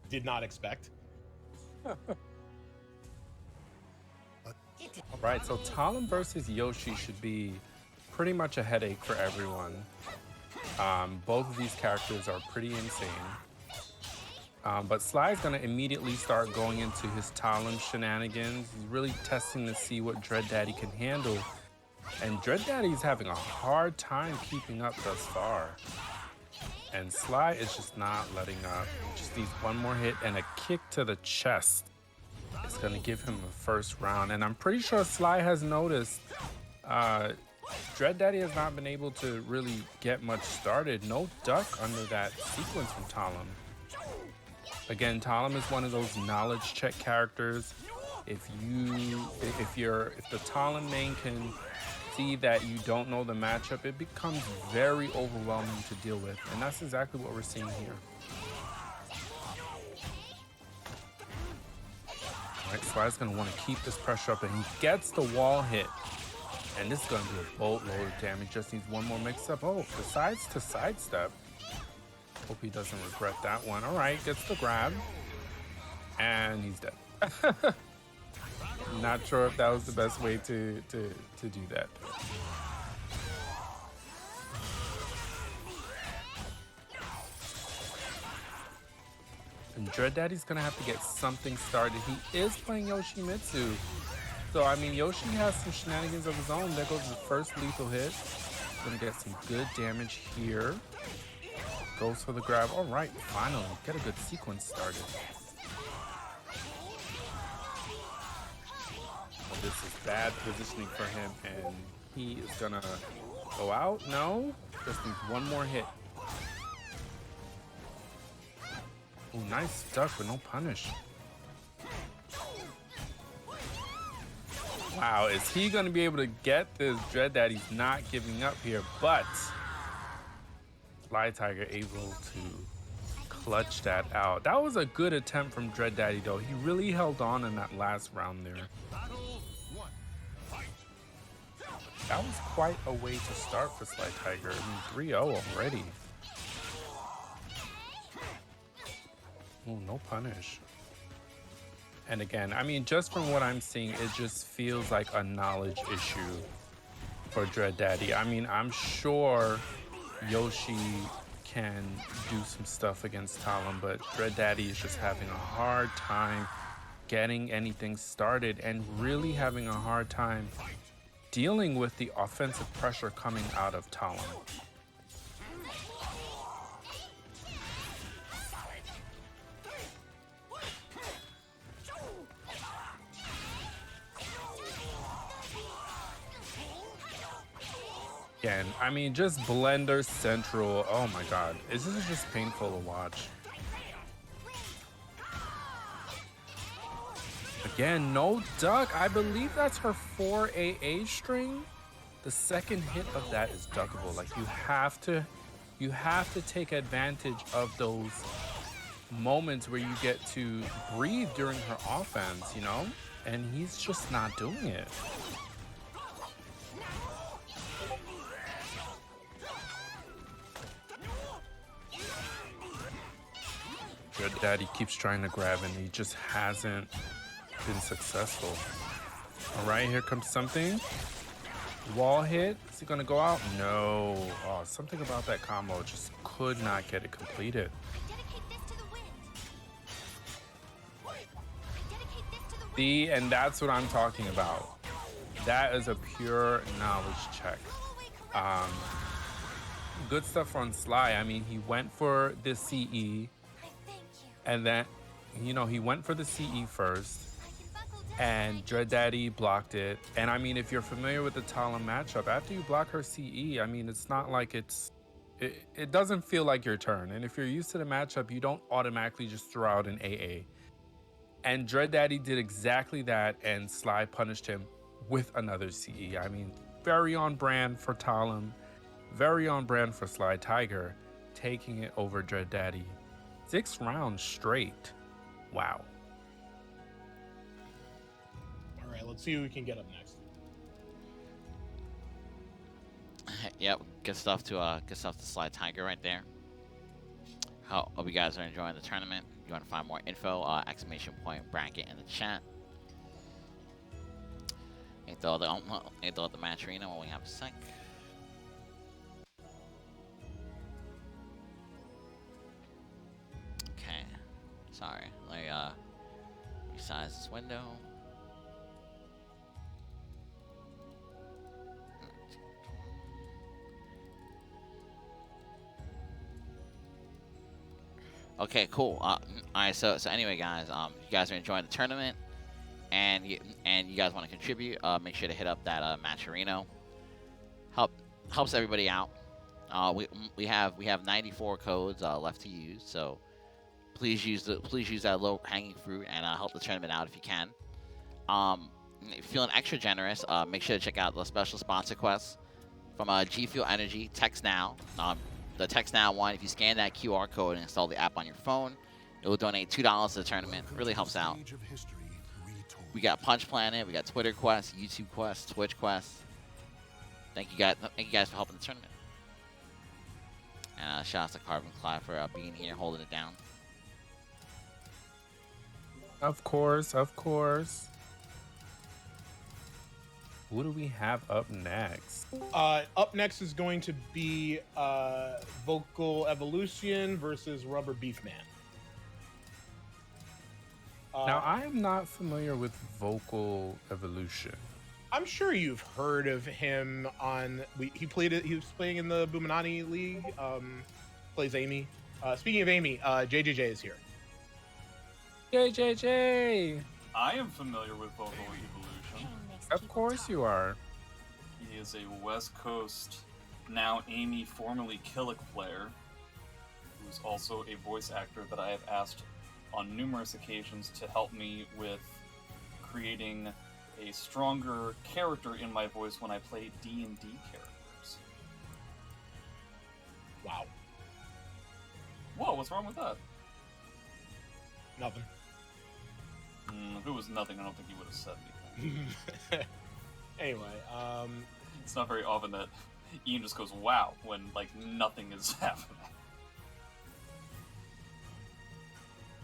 did not expect. All right, so Talon versus Yoshi should be pretty much a headache for everyone. Both of these characters are pretty insane. But Sly is going to immediately start going into his Talon shenanigans. He's really testing to see what Dread Daddy can handle. And Dread Daddy's having a hard time keeping up thus far. And Sly is just not letting up. Just needs one more hit and a kick to the chest. It's going to give him a first round. And I'm pretty sure Sly has noticed Dread Daddy has not been able to really get much started. No duck under that sequence from Talon. Again, Talon is one of those knowledge check characters. If the Talon main can see that you don't know the matchup, it becomes very overwhelming to deal with. And that's exactly what we're seeing here. All right, Sly's gonna want to keep this pressure up, and he gets the wall hit. And this is gonna do a boatload of damage. Just needs one more mix up. Oh, decides to sidestep. Hope he doesn't regret that one. All right, gets the grab. And he's dead. Not sure if that was the best way to do that. And Dread Daddy's gonna have to get something started. He is playing Yoshimitsu. So, I mean, Yoshi has some shenanigans of his own. There goes the first lethal hit. Gonna get some good damage here. Goes for the grab. All right, finally, get a good sequence started. Well, this is bad positioning for him, and he is gonna go out. No, just needs one more hit. Oh, nice duck with no punish. Wow, is he gonna be able to get this? Dread Daddy's not giving up here, but Sly Tiger able to clutch that out. That was a good attempt from Dread Daddy, though. He really held on in that last round there. That was quite a way to start for Sly Tiger. I mean, 3-0 already. Oh, no punish. And again, I mean, just from what I'm seeing, it just feels like a knowledge issue for Dread Daddy. I mean, I'm sure Yoshi can do some stuff against Talon, but Dread Daddy is just having a hard time getting anything started and really having a hard time dealing with the offensive pressure coming out of Talon. Again, I mean, just Blender Central. Oh my God, this is just painful to watch. Again, no duck. I believe that's her 4 AA string. The second hit of that is duckable. Like you have to take advantage of those moments where you get to breathe during her offense, you know? And he's just not doing it. Dread Daddy keeps trying to grab and he just hasn't been successful. All right, here comes something. Wall hit. Is he gonna go out? No. Oh, something about that combo just could not get it completed. See, and that's what I'm talking about. That is a pure knowledge check. Good stuff on Sly. I mean, he went for the CE, and then, you know, he went for the CE first, and Dread Daddy blocked it. And I mean, if you're familiar with the Talon matchup, after you block her CE, I mean, it's not like it doesn't feel like your turn. And if you're used to the matchup, you don't automatically just throw out an AA. And Dread Daddy did exactly that, and Sly punished him with another CE. I mean, very on brand for Talon, very on brand for Sly Tiger, taking it over Dread Daddy. 6 rounds straight. Wow. All right, let's see who we can get up next. Yep, good stuff to Sly Tiger right there. Hope you guys are enjoying the tournament. If you want to find more info, exclamation point bracket in the chat. Ain't throw the match arena when we have a sec. Okay, sorry. Let me resize this window. Okay, cool. All right. So anyway, guys, you guys are enjoying the tournament, and you guys want to contribute, make sure to hit up that Matcherino. Helps everybody out. We have 94 codes left to use, so please use that low hanging fruit and help the tournament out if you can. If you're feeling extra generous, make sure to check out the special sponsor quests from G Fuel Energy. Text Now. The Text Now one, if you scan that QR code and install the app on your phone, it will donate $2 to the tournament. It really helps out. We got Punch Planet, we got Twitter quests, YouTube quests, Twitch quests. Thank you guys for helping the tournament. And shout out to Carbon Clyde for being here, holding it down. Of course, of course. Who do we have up next? Up next is going to be Vocal Evolution versus Rubber Beef Man. Now, I am not familiar with Vocal Evolution. I'm sure you've heard of him on. He was playing in the Buminati League. Plays Amy. Speaking of Amy, JJJ is here. JJJ! I am familiar with Vocal Evolution. Of course you are. He is a West Coast, now Amy, formerly Killick player, who's also a voice actor that I have asked on numerous occasions to help me with creating a stronger character in my voice when I play D&D characters. Wow. Whoa, what's wrong with that? Nothing. If it was nothing, I don't think he would have said anything. Anyway, it's not very often that Ian just goes, wow, when, like, nothing is happening.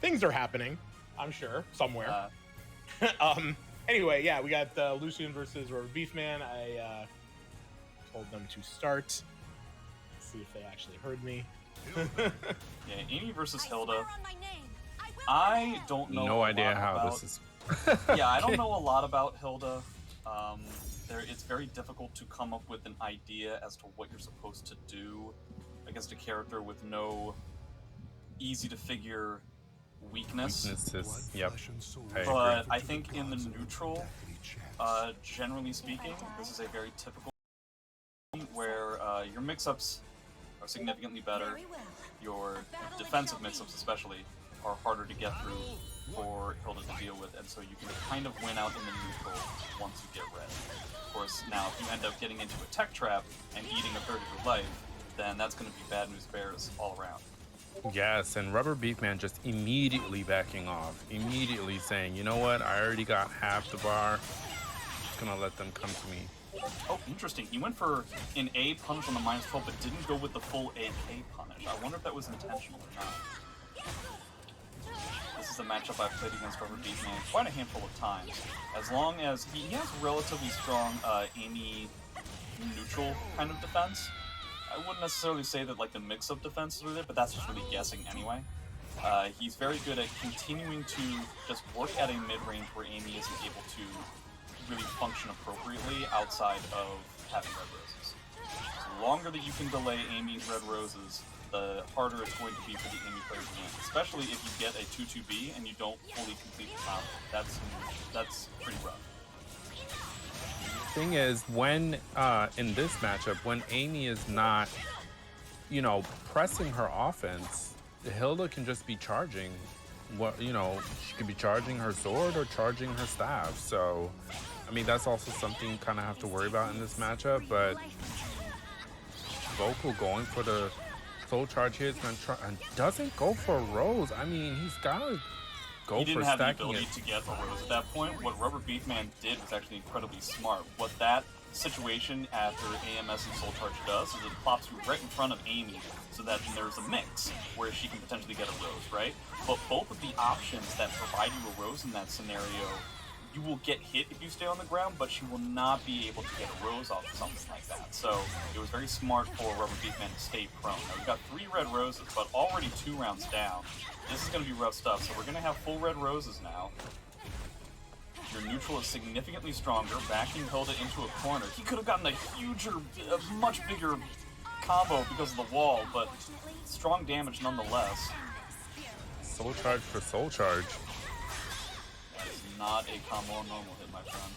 things are happening, I'm sure, somewhere. Anyway, yeah, we got Lucian versus Rubber Beef Man. I told them to start. Let's see if they actually heard me. Yeah, Amy versus Hilda. I don't know. No idea how this is. Yeah, I don't know a lot about Hilda. It's very difficult to come up with an idea as to what you're supposed to do against a character with no easy-to-figure weaknesses. Yep. But I think in the neutral, generally speaking, this is a very typical where your mix-ups are significantly better. Your defensive mix-ups especially are harder to get through for Hilda to deal with, and so you can kind of win out in the neutral once you get ready. Of course, now if you end up getting into a tech trap and eating a third of your life, then that's going to be bad news bears all around. Yes, and Rubber Beef Man just immediately backing off, immediately saying, you know what, I already got half the bar, just gonna let them come to me. Oh, interesting. He went for an A punish on the -12, but didn't go with the full AK punish. I wonder if that was intentional or not. This is a matchup I've played against Rubber Beef Man quite a handful of times. As long as he has relatively strong Amy neutral kind of defense. I wouldn't necessarily say that like the mix-up defenses are there, but that's just really guessing anyway. He's very good at continuing to just work at a mid-range where Amy isn't able to really function appropriately outside of having red roses. The longer that you can delay Amy's red roses, the harder it's going to be for the Amy player to win. Especially if you get a 2-2B and you don't fully complete the combo. That's pretty rough. Thing is, when in this matchup, when Amy is not, you know, pressing her offense, Hilda can just be charging. What, you know, she could be charging her sword or charging her staff. So, I mean, that's also something you kind of have to worry about in this matchup. But Vocal going for the soul charge here and doesn't go for a rose. I mean, he's gotta go he didn't for have the stacking ability it. to get a rose at that point. What Rubber Beef Man did was actually incredibly smart. What that situation after AMS and Soul Charge does is it plops you right in front of Amy, so that there's a mix where she can potentially get a rose, right? But both of the options that provide you a rose in that scenario, you will get hit if you stay on the ground, but you will not be able to get a rose off of something like that. So it was very smart for Rubber Beefman to stay prone. Now we've got 3 red roses, but already 2 rounds down. This is going to be rough stuff, so we're going to have full red roses now. Your neutral is significantly stronger, backing Hilda into a corner. He could have gotten a much bigger combo because of the wall, but strong damage nonetheless. Soul charge for soul charge. That is not a combo on normal hit, my friend.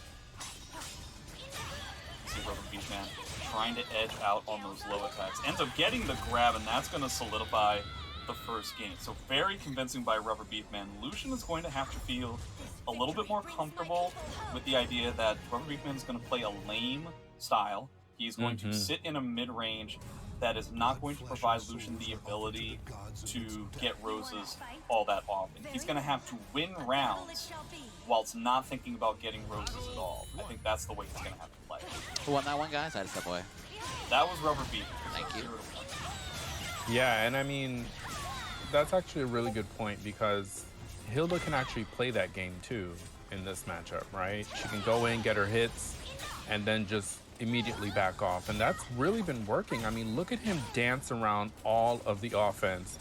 See Rubber Beefman trying to edge out on those low attacks. Ends up getting the grab, and that's going to solidify the first game. So very convincing by Rubber Beefman. Lucian is going to have to feel a little bit more comfortable with the idea that Rubber Beefman is going to play a lame style. He's going to sit in a mid-range that is not going to provide Lucian the ability to get roses all that often. He's going to have to win rounds whilst not thinking about getting roses at all. I think that's the way he's going to have to play. Who won that one, guys? I had to step away. That was Rubber Beefman. Thank you. Yeah, and I mean, that's actually a really good point because Hilda can actually play that game too in this matchup, right? She can go in, get her hits, and then just immediately back off. And that's really been working. I mean, look at him dance around all of the offense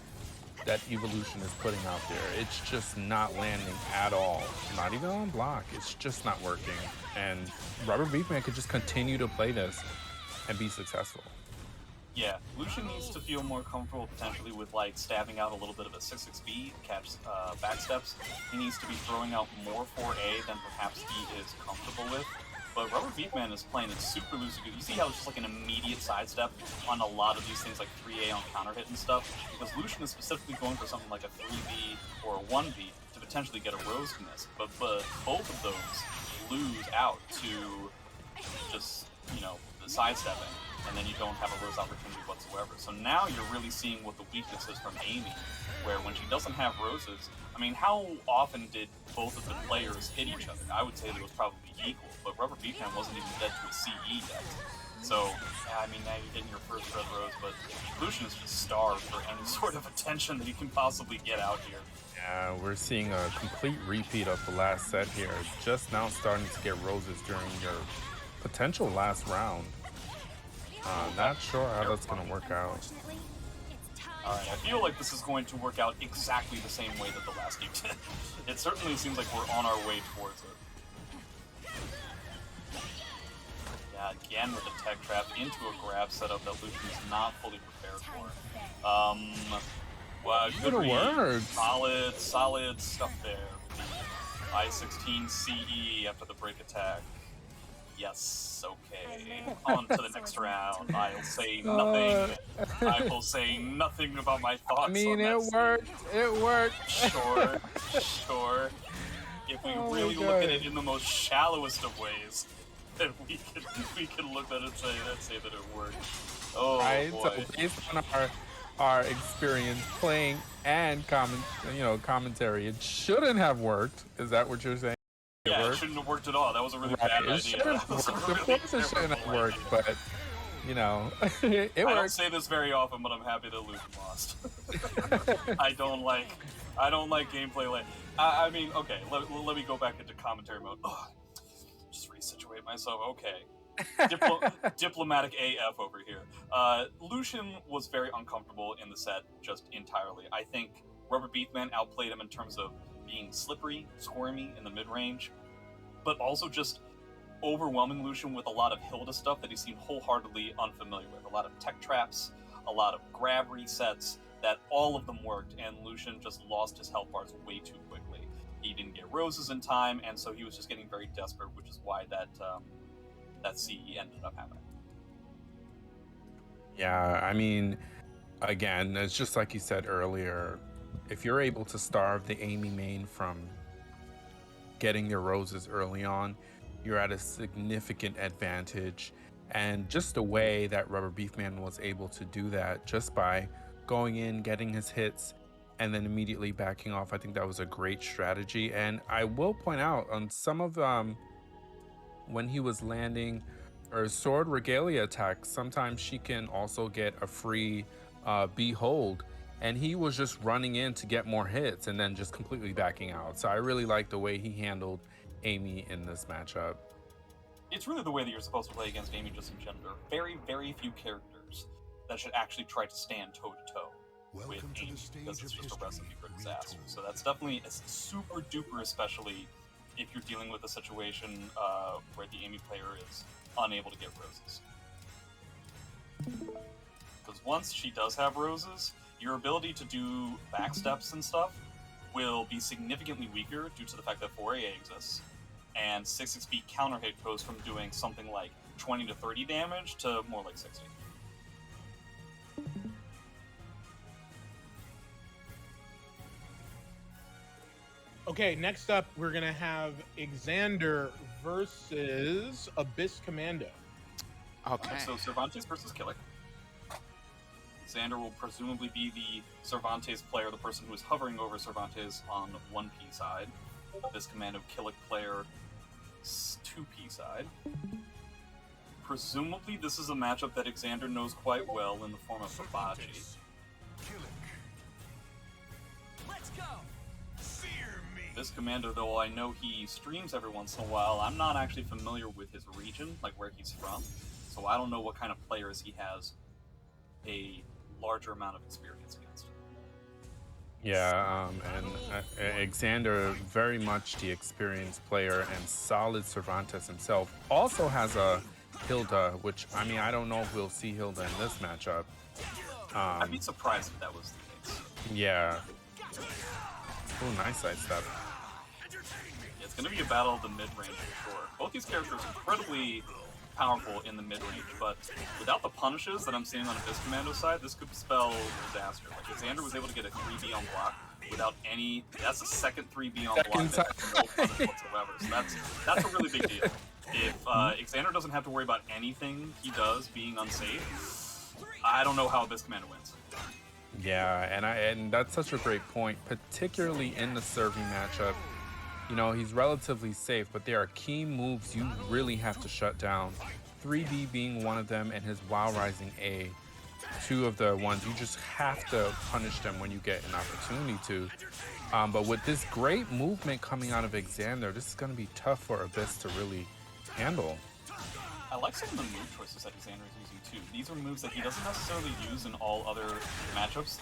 that Evolution is putting out there. It's just not landing at all. Not even on block. It's just not working. And Rubber Beefman could just continue to play this and be successful. Yeah, Lucian needs to feel more comfortable potentially with like stabbing out a little bit of a 6-6B, catch backsteps. He needs to be throwing out more 4A than perhaps he is comfortable with. But Rubber Beefman is playing it super loosey. You see how it's just like an immediate sidestep on a lot of these things like 3A on counter hit and stuff? Because Lucian is specifically going for something like a 3B or a 1B to potentially get a rose miss. But both of those lose out to just, you know, the sidestepping, and then you don't have a rose opportunity whatsoever. So now you're really seeing what the weakness is from Amy, where when she doesn't have roses, I mean, how often did both of the players hit each other? I would say that it was probably equal, but Rubber Beefman wasn't even dead to a CE yet. So, yeah, I mean, now you're getting your first red rose, but Lucian is just starved for any sort of attention that he can possibly get out here. Yeah, we're seeing a complete repeat of the last set here. Just now starting to get roses during your potential last round. Not sure how that's going to work out. Alright, I feel like this is going to work out exactly the same way that the last game did. It certainly seems like we're on our way towards it. Yeah, again with a tech trap into a grab setup that Lucian is not fully prepared for. Well, good read. Solid stuff there. I-16 CE after the break attack. Yes, okay. On to the next round. I'll say nothing. I will say nothing about my thoughts. I mean, on it that worked. It worked. Sure. If we really look at it in the most shallowest of ways, then we can look at it and say that it worked. Oh Right, boy. so based on our experience playing and commentary, it shouldn't have worked. Is that what you're saying? Yeah, it shouldn't have worked at all. That was a really bad idea. It shouldn't have worked. Of course it shouldn't have worked, but you know, it worked. I don't say this very often, but I'm happy that Lucian lost. I don't like gameplay like. I mean, okay, let me go back into commentary mode. Ugh, just resituate myself. Okay. Diplomatic AF over here. Lucian was very uncomfortable in the set, just entirely. I think Rubber Beefman outplayed him in terms of being slippery, squirmy in the mid-range, but also just overwhelming Lucian with a lot of Hilda stuff that he seemed wholeheartedly unfamiliar with. A lot of tech traps, a lot of grab resets, that all of them worked, and Lucian just lost his health bars way too quickly. He didn't get roses in time, and so he was just getting very desperate, which is why that CE ended up happening. Yeah, I mean, again, it's just like you said earlier, if you're able to starve the Amy main from getting your roses early on, you're at a significant advantage. And just the way that Rubber Beefman was able to do that just by going in, getting his hits, and then immediately backing off, I think that was a great strategy. And I will point out on some of when he was landing Her sword regalia attack, sometimes she can also get a free behold, and he was just running in to get more hits and then just completely backing out. So I really like the way he handled Amy in this matchup. It's really the way that you're supposed to play against Amy just in general. Very, very few characters that should actually try to stand toe-to-toe with Amy, because it's just a recipe for disaster. So that's definitely super duper, especially if you're dealing with a situation where the Amy player is unable to get roses. Because once she does have roses, your ability to do backsteps and stuff will be significantly weaker due to the fact that 4AA exists. And 6 XP counter hit goes from doing something like 20 to 30 damage to more like 60. Okay, next up, we're going to have Xander versus Abyss Commando. Okay. So Cervantes versus Killick. Xander will presumably be the Cervantes player, the person who is hovering over Cervantes on 1P side. Abyss Commando Killick player 2P side. Presumably, this is a matchup that Xander knows quite well in the form of Hibachi. Let's go. This Commando, though I know he streams every once in a while, I'm not actually familiar with his region, like where he's from, so I don't know what kind of players he has a larger amount of experience against. Yeah, and Xander, very much the experienced player and solid Cervantes himself, also has a Hilda, which, I mean, I don't know if we'll see Hilda in this matchup. I'd be surprised if that was the case. Yeah. Oh, nice side step. It's going to be a battle of the mid-range for sure. Both these characters are incredibly powerful in the mid-range, but without the punishes that I'm seeing on Abyss Commando's side, this could spell disaster. Like, if Xander was able to get a 3B on block without any... That's a second 3B on block that has no punish whatsoever. So that's a really big deal. If Xander doesn't have to worry about anything he does being unsafe, I don't know how Abyss Commando wins. Yeah, and that's such a great point, particularly in the serving matchup. You know, he's relatively safe, but there are key moves you really have to shut down. 3B being one of them, and his WoW Rising A, two of the ones you just have to punish them when you get an opportunity to. But with this great movement coming out of Xander, this is going to be tough for Abyss to really handle. I like some of the move choices that Xander is using too. These are moves that he doesn't necessarily use in all other matchups.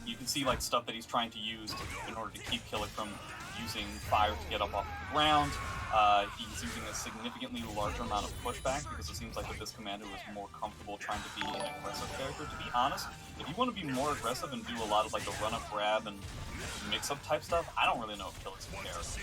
You can see like stuff that he's trying to use in order to keep Killick from using fire to get up off the ground. He's using a significantly larger amount of pushback because it seems like that this Commando is more comfortable trying to be an aggressive character. To be honest, if you want to be more aggressive and do a lot of like the run-up grab and mix-up type stuff, I don't really know if Killick's a character.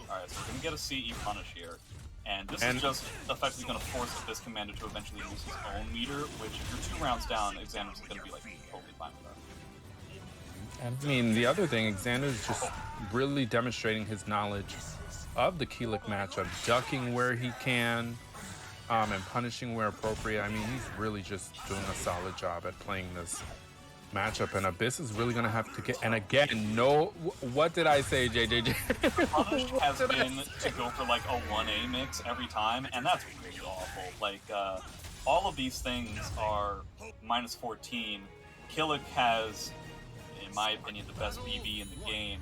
Alright, so we're going to get a CE punish here. And this is just effectively going to force this Commando to eventually use his own meter, which if you're 2 rounds down, Xander's going to be like totally fine with that. And I mean, the other thing, Xander's just really demonstrating his knowledge of the Killick matchup, ducking where he can, and punishing where appropriate. I mean, he's really just doing a solid job at playing this matchup, and Abyss is really going to have to get, and again, no, what did I say, JJJ? Punish has been to go for like a 1A mix every time, and that's really awful. Like, all of these things are minus 14. Killick has, in my opinion, the best BB in the game.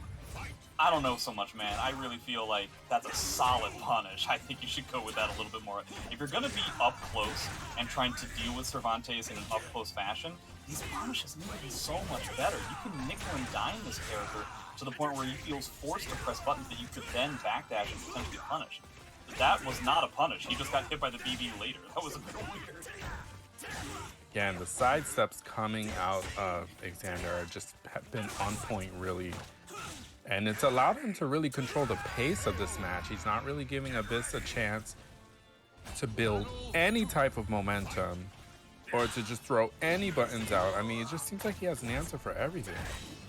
I don't know so much, man. I really feel like that's a solid punish. I think you should go with that a little bit more. If you're going to be up close and trying to deal with Cervantes in an up-close fashion, these punishes need to be so much better. You can nickel and dime this character to the point where he feels forced to press buttons that you could then backdash and potentially punish. But that was not a punish. He just got hit by the BB later. That was a bit weird. Yeah, and the side steps coming out of Xander just have been on point, really. And it's allowed him to really control the pace of this match. He's not really giving Abyss a chance to build any type of momentum or to just throw any buttons out. I mean, it just seems like he has an answer for everything.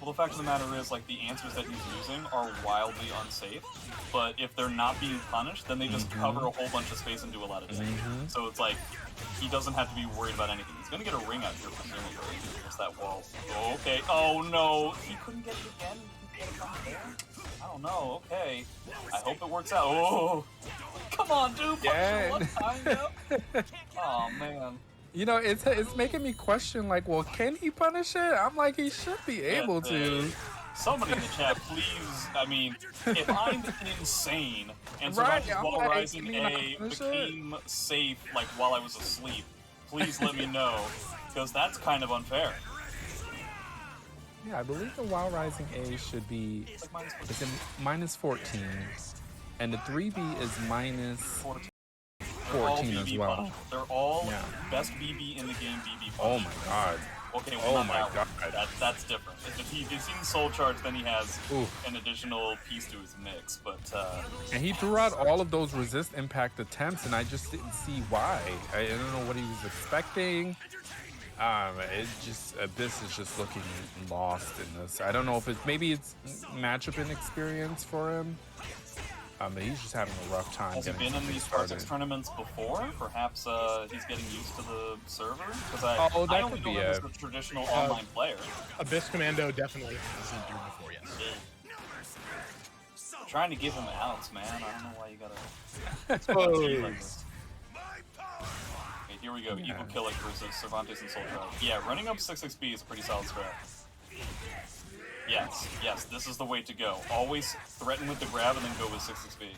Well, the fact of the matter is, like, the answers that he's using are wildly unsafe, but if they're not being punished, then they just cover a whole bunch of space and do a lot of damage. So it's like, he doesn't have to be worried about anything. He's gonna get a ring out here, presumably. There's that wall. Oh, okay. Oh, no. He couldn't get it again? He couldn't get it from there? I don't know. Okay. I hope it works out. Oh! Come Come on, dude. Punch Yeah. it one time, yo. Oh, man. You know, it's making me question, like, well, can he punish it? I'm like, he should be able to. Somebody in the chat, please. I mean, if I'm insane and Right, Cervantes I'm Wall like, Rising can you not A punish it? became safe, like, while I was asleep, please let me know, because that's kind of unfair. Yeah, I believe the WoW Rising A should be It's like minus it's in minus 14, and the 3B is minus 14. 14 as well. Punishable. They're all Yeah. best BB in the game BB Oh punishable. my god. Okay, well, Oh not my that one. god. That's different. If he's seen Soul Charge, then he has Oof. an additional piece to his mix, but And he threw out all of those resist impact attempts, and I just didn't see why. I don't know what he was expecting. It just Abyss is just looking lost in this. I don't know if maybe it's matchup inexperience for him. But he's just having a rough time. has he been in these Spartans tournaments before? Perhaps he's getting used to the server? Because I only know him as a traditional online player. Abyss Commando definitely has been here before, yes. Trying to give him outs, man. I don't know why you gotta. Suppose. Like this. Okay, here we go. Evil Killick versus Cervantes and Soul Charge. Yeah, running up 6 XP is a pretty solid strat. Yes, this is the way to go. Always threaten with the grab and then go with 6 XP.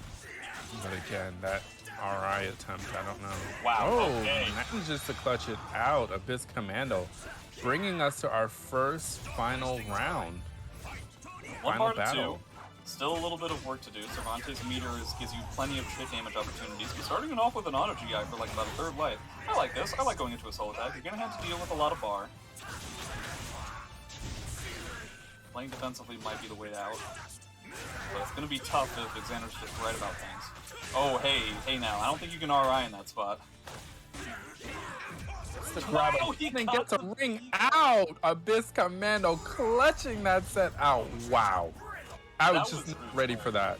But again, that RI attempt, I don't know. Wow, Oh, okay. manages to clutch it out. Abyss Commando, bringing us to our first final round. One Final bar to battle. 2. Still a little bit of work to do. Cervantes meter gives you plenty of crit damage opportunities, but starting it off with an auto GI for like about a third life. I like this. I like going into a soul attack. You're gonna have to deal with a lot of bar. Playing defensively might be the way out. But it's gonna be tough if Xander's just right about things. Oh, hey now. I don't think you can RI in that spot. The grab Oh, he and caught gets a the ring beat. out. Abyss Commando clutching that set out. Wow. I was That just was not ready for that.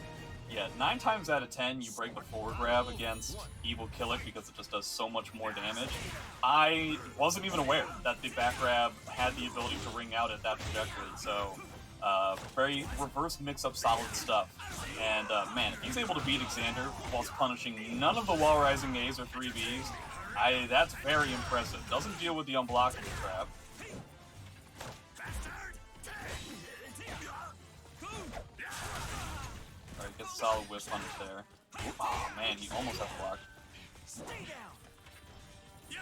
Yeah, 9 times out of 10, you break the forward grab against Evil Killick because it just does so much more damage. I wasn't even aware that the back grab had the ability to ring out at that trajectory, so very reverse mix-up solid stuff. And man, if he's able to beat Xander whilst punishing none of the Wall Rising A's or 3Bs, that's very impressive. Doesn't deal with the unblockable trap. Alright, gets a solid whiff punish there. Ooh, oh man, he almost has blocked. Yeah,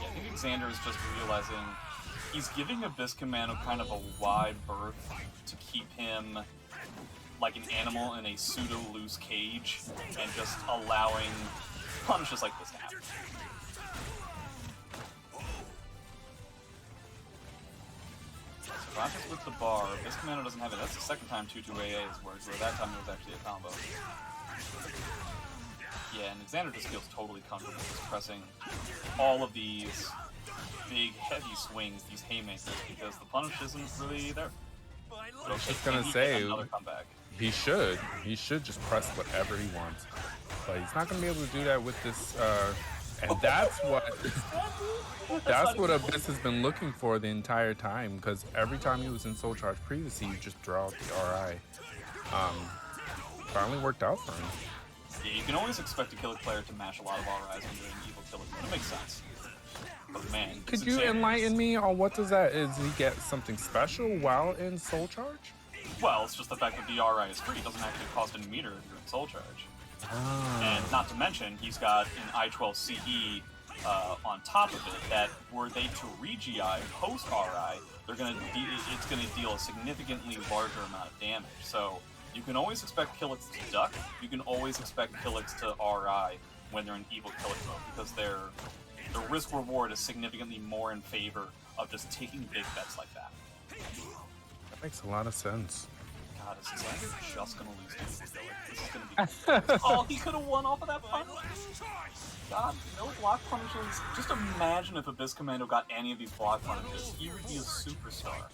I think Xander is just realizing he's giving Abyss Commando kind of a wide berth to keep him like an animal in a pseudo-loose cage and just allowing punishes like this to happen. Cervantes with the bar. Abyss Commando doesn't have it. That's the second time 2-2 AA has worked, where that time it was actually a combo. Yeah, and Xander just feels totally comfortable just pressing all of these big, heavy swings, these haymakers, because the punish isn't really there. But okay, just gonna can he say, get another comeback? He should just press whatever he wants. But he's not gonna be able to do that with this, and that's what Abyss has been looking for the entire time, because every time he was in Soul Charge previously, he just draw out the RI. Finally worked out for him. Yeah, you can always expect a Killick player to mash a lot of RIs when doing Evil Killick. It makes sense. But man, Could you enlighten me on what does that, is he get something special while in Soul Charge? Well, it's just the fact that the RI is free. It doesn't actually cost any meter if you're in Soul Charge. And not to mention, he's got an I-12 CE on top of it that were they to re-GI post RI, it's going to deal a significantly larger amount of damage. So you can always expect Killicks to duck. You can always expect Killicks to RI when they're in Evil Killick mode, because the risk-reward is significantly more in favor of just taking big bets like that. That makes a lot of sense. God, is Xander just gonna lose to Evil Killick? This is gonna be oh, he could have won off of that punish. God, no block punishes. Just imagine if Abyss Commando got any of these block punishes. He would be a superstar.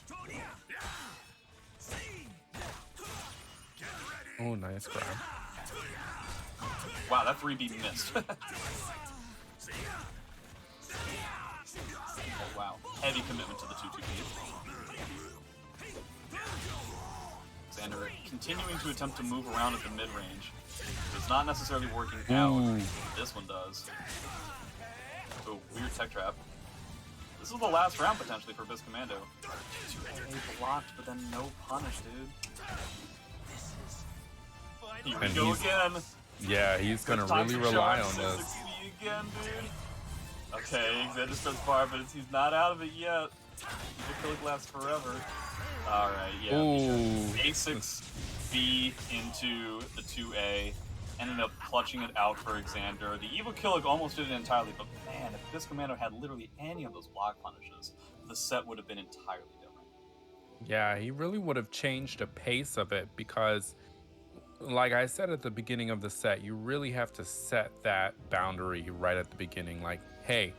Oh, nice grab. Wow, that 3B missed. Oh wow, heavy commitment to the 2-2B. Xander continuing to attempt to move around at the mid-range. It's not necessarily working out. Ooh. This one does. Oh, weird tech trap. This is the last round potentially for Biscommando. 2A blocked, but then no punish, dude. Here we And go he's- again. Yeah, he's gonna Time really to rely charge on this. 660 again, dude. Okay, Xander starts far, but he's not out of it yet. The kill lasts forever. Alright, yeah. Ooh. A6B into the 2A. Ended up clutching it out for Xander. The Evil Killick almost did it entirely, but man, if this Commando had literally any of those block punishes, the set would have been entirely different. Yeah, he really would have changed the pace of it because, like I said at the beginning of the set, you really have to set that boundary right at the beginning. Like, hey,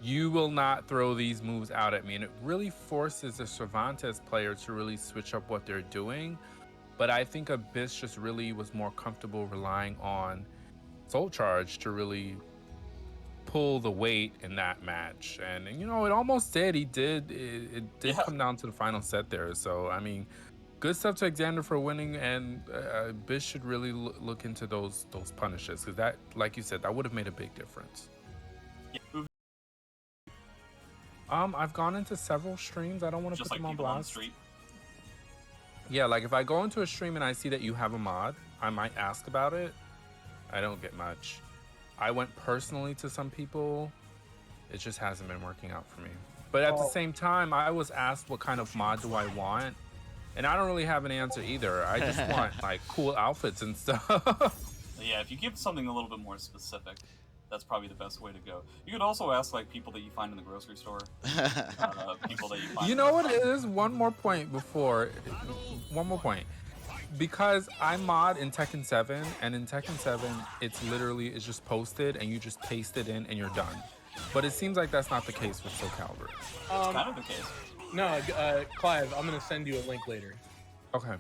you will not throw these moves out at me. And it really forces the Cervantes player to really switch up what they're doing. But I think Abyss just really was more comfortable relying on Soul Charge to really pull the weight in that match. And you know, it almost did. It did Yeah. come down to the final set there. So, I mean, good stuff to Xander for winning, and Abyss should really look into those punishes, because that, like you said, that would have made a big difference. Yeah. I've gone into several streams. I don't want to Just put like them on people on the blast. street. Yeah, like if I go into a stream and I see that you have a mod, I might ask about it. I don't get much. I went personally to some people. It just hasn't been working out for me. But at the same time, I was asked what kind of mod do I want, and I don't really have an answer either. I just want like cool outfits and stuff. Yeah, if you give something a little bit more specific, that's probably the best way to go. You could also ask like people that you find in the grocery store, people that you find. You know what it is? One more point. Because I mod in Tekken 7, and in Tekken 7, it's just posted and you just paste it in and you're done. But it seems like that's not the case with Soulcalibur. It's kind of the case. No, Clive, I'm gonna send you a link later. Okay.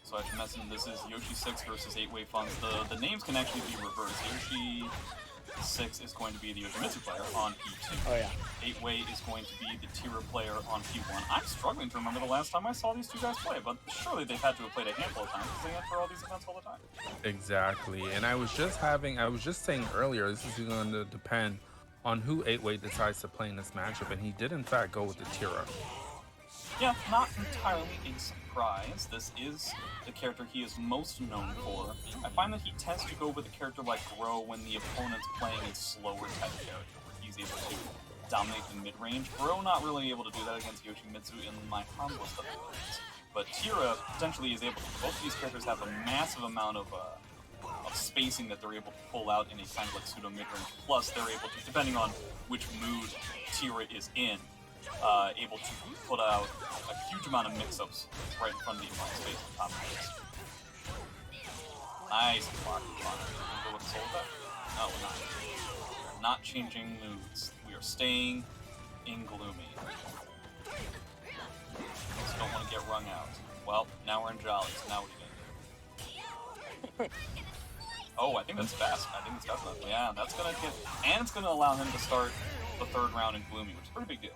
So I should mention this is Yoshi 6 versus 8-Way Funds. The names can actually be reversed. Yoshi 6 is going to be the Yoshimitsu player on P2. Oh yeah. 8-Way is going to be the Tira player on P1. I'm struggling to remember the last time I saw these two guys play, but surely they've had to have played a handful of times because they enter all these events all the time. Exactly. And I was just saying earlier, this is going to depend on who 8-Way decides to play in this matchup, and he did in fact go with the Tira. Yeah, not entirely a surprise. This is the character he is most known for. I find that he tends to go with a character like Gro when the opponent's playing a slower type character, where he's able to dominate the mid-range. Gro not really able to do that against Yoshimitsu in my humblest of abilities. But Tira potentially is able to. Both of these characters have a massive amount of spacing that they're able to pull out in a kind of like pseudo mid-range. Plus, they're able to, depending on which mood Tira is in, able to put out a huge amount of mix-ups right in front of the opponent's face on top of this. Nice block. Can we go with Soul Cut? No, we're not. We're not changing moods. We are staying in Gloomy. Just don't want to get wrung out. Well, now we're in Jolly, so now what are you gonna do? Oh, I think that's fast. I think it's fast enough. Yeah, that's gonna get, and it's gonna allow him to start the third round in Gloomy, which is a pretty big deal.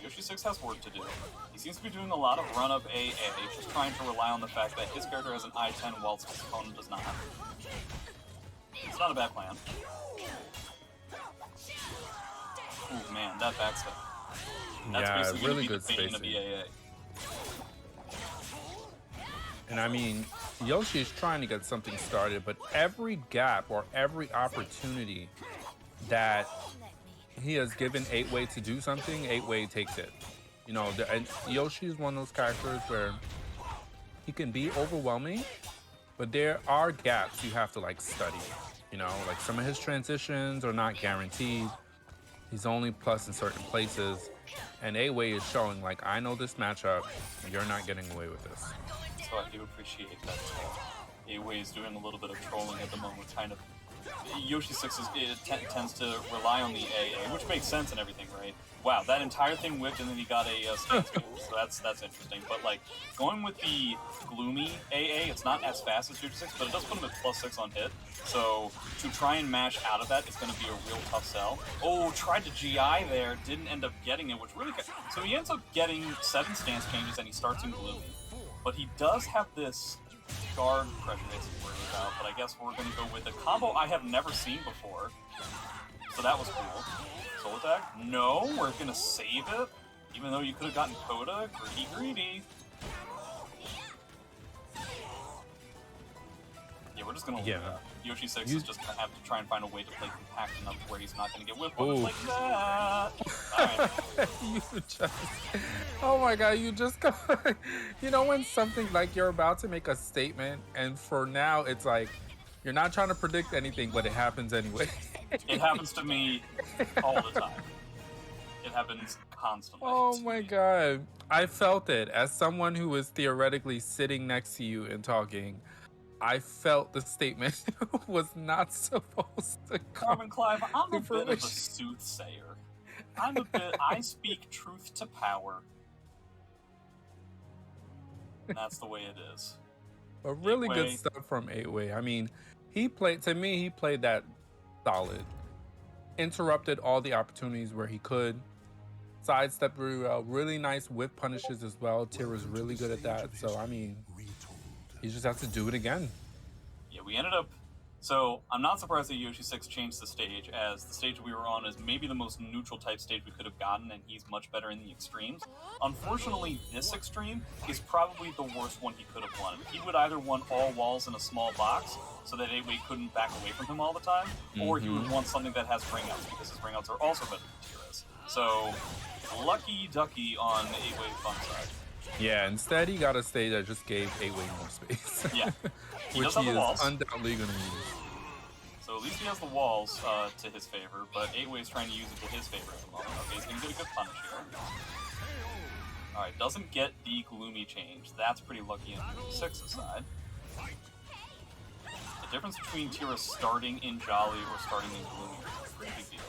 Yoshi 6 has work to do. He seems to be doing a lot of run-up AA, just trying to rely on the fact that his character has an I-10 whilst his opponent does not. It's not a bad plan. Ooh, man, that backstep. That's Yeah, basically really gonna be good the bait in spacing. the AA. And I mean, Yoshi is trying to get something started, but every gap or every opportunity that he has given 8-Way to do something, 8-Way takes it. You know, and Yoshi is one of those characters where he can be overwhelming, but there are gaps you have to like study. You know, like some of his transitions are not guaranteed. He's only plus in certain places, and 8-Way is showing like, I know this matchup, and you're not getting away with this. So I do appreciate that. A-Way is doing a little bit of trolling at the moment, kind of Yoshi 6 tends to rely on the AA, which makes sense and everything, right? Wow, that entire thing whipped and then he got a stance move, so that's interesting. But like, going with the gloomy AA, it's not as fast as Yoshi 6, but it does put him at +6 on hit. So to try and mash out of that is going to be a real tough sell. Oh, tried to GI there, didn't end up getting it, which really good. So he ends up getting 7 stance changes and he starts in gloomy. But he does have this guard pressure that he's worried about, but I guess we're going to go with a combo I have never seen before. So that was cool. Soul attack? No, we're going to save it, even though you could have gotten Coda. Greedy. Yeah, we're just going to leave that. Yoshi 6 is just going to have to try and find a way to play compact enough where he's not going to get whipped on like that. Alright. You just... Oh my god, you just go... You know when something like you're about to make a statement and for now it's like you're not trying to predict anything, but it happens anyway. It happens to me all the time. It happens constantly. Oh my god. I felt it. As someone who was theoretically sitting next to you and talking, I felt the statement was not supposed to come. Carmen Clive, I'm a bit of a soothsayer. I speak truth to power. And that's the way it is. But really good stuff from 8-Way. I mean, he played that solid. Interrupted all the opportunities where he could. Sidestepped really well. Really nice whip punishes as well. Tira's really good at that. So, I mean, he just has to do it again. Yeah, we ended up... So, I'm not surprised that Yoshi 6 changed the stage, as the stage we were on is maybe the most neutral type stage we could have gotten, and he's much better in the extremes. Unfortunately, this extreme is probably the worst one he could have won. He would either won all walls in a small box, so that 8-Way couldn't back away from him all the time, or he would want something that has ring outs, because his ring outs are also better than Tira's. So, lucky ducky on 8-Way fun side. Yeah, instead he got a stage that just gave 8-Way more space. Yeah. Which he is undoubtedly going to use. So at least he has the walls to his favor, but 8-Way is trying to use it to his favor at the moment. Okay, he's going to get a good punish here. Alright, doesn't get the gloomy change. That's pretty lucky on 6's side. The difference between Tira starting in Jolly or starting in Gloomy is a pretty big deal.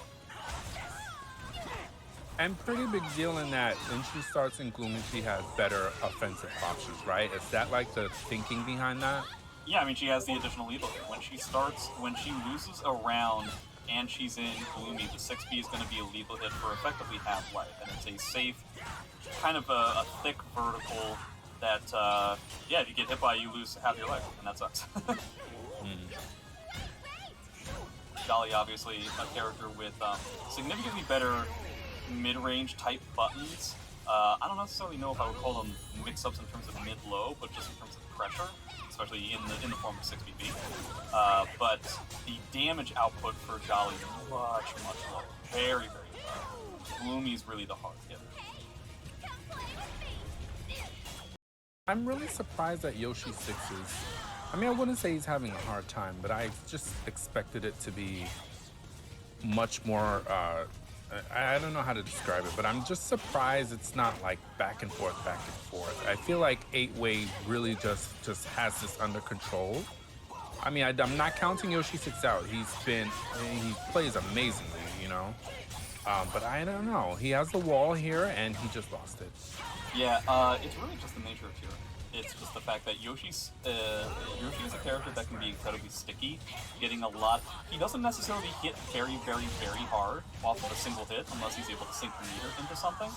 And pretty big deal in that when she starts in Gloomy, she has better offensive options, right? Is that like the thinking behind that? Yeah, I mean, she has the additional lethal hit. When she loses a round and she's in Gloomy, the 6B is going to be a lethal hit for effectively half life. And it's a safe, kind of a thick vertical that, yeah, if you get hit by, you lose half your life, and that sucks. Jolly, obviously, a character with significantly better mid-range type buttons. I don't necessarily know if I would call them mix-ups in terms of mid-low, but just in terms of pressure, especially in the form of 6BB. But the damage output for Jolly is much lower. Very low. Gloomy is really the hard hitter. I'm really surprised at Yoshi 6's. I mean, I wouldn't say he's having a hard time, but I just expected it to be much more, I don't know how to describe it, but I'm just surprised it's not like back and forth. I feel like 8-Way really just has this under control. I mean, I'm not counting Yoshi 6 out. He plays amazingly, you know? But I don't know. He has the wall here, and he just lost it. Yeah, it's really just the nature of Tira. It's just the fact that Yoshi is a character that can be incredibly sticky, getting a lot. He doesn't necessarily hit very hard off of a single hit unless he's able to sink the meter into something.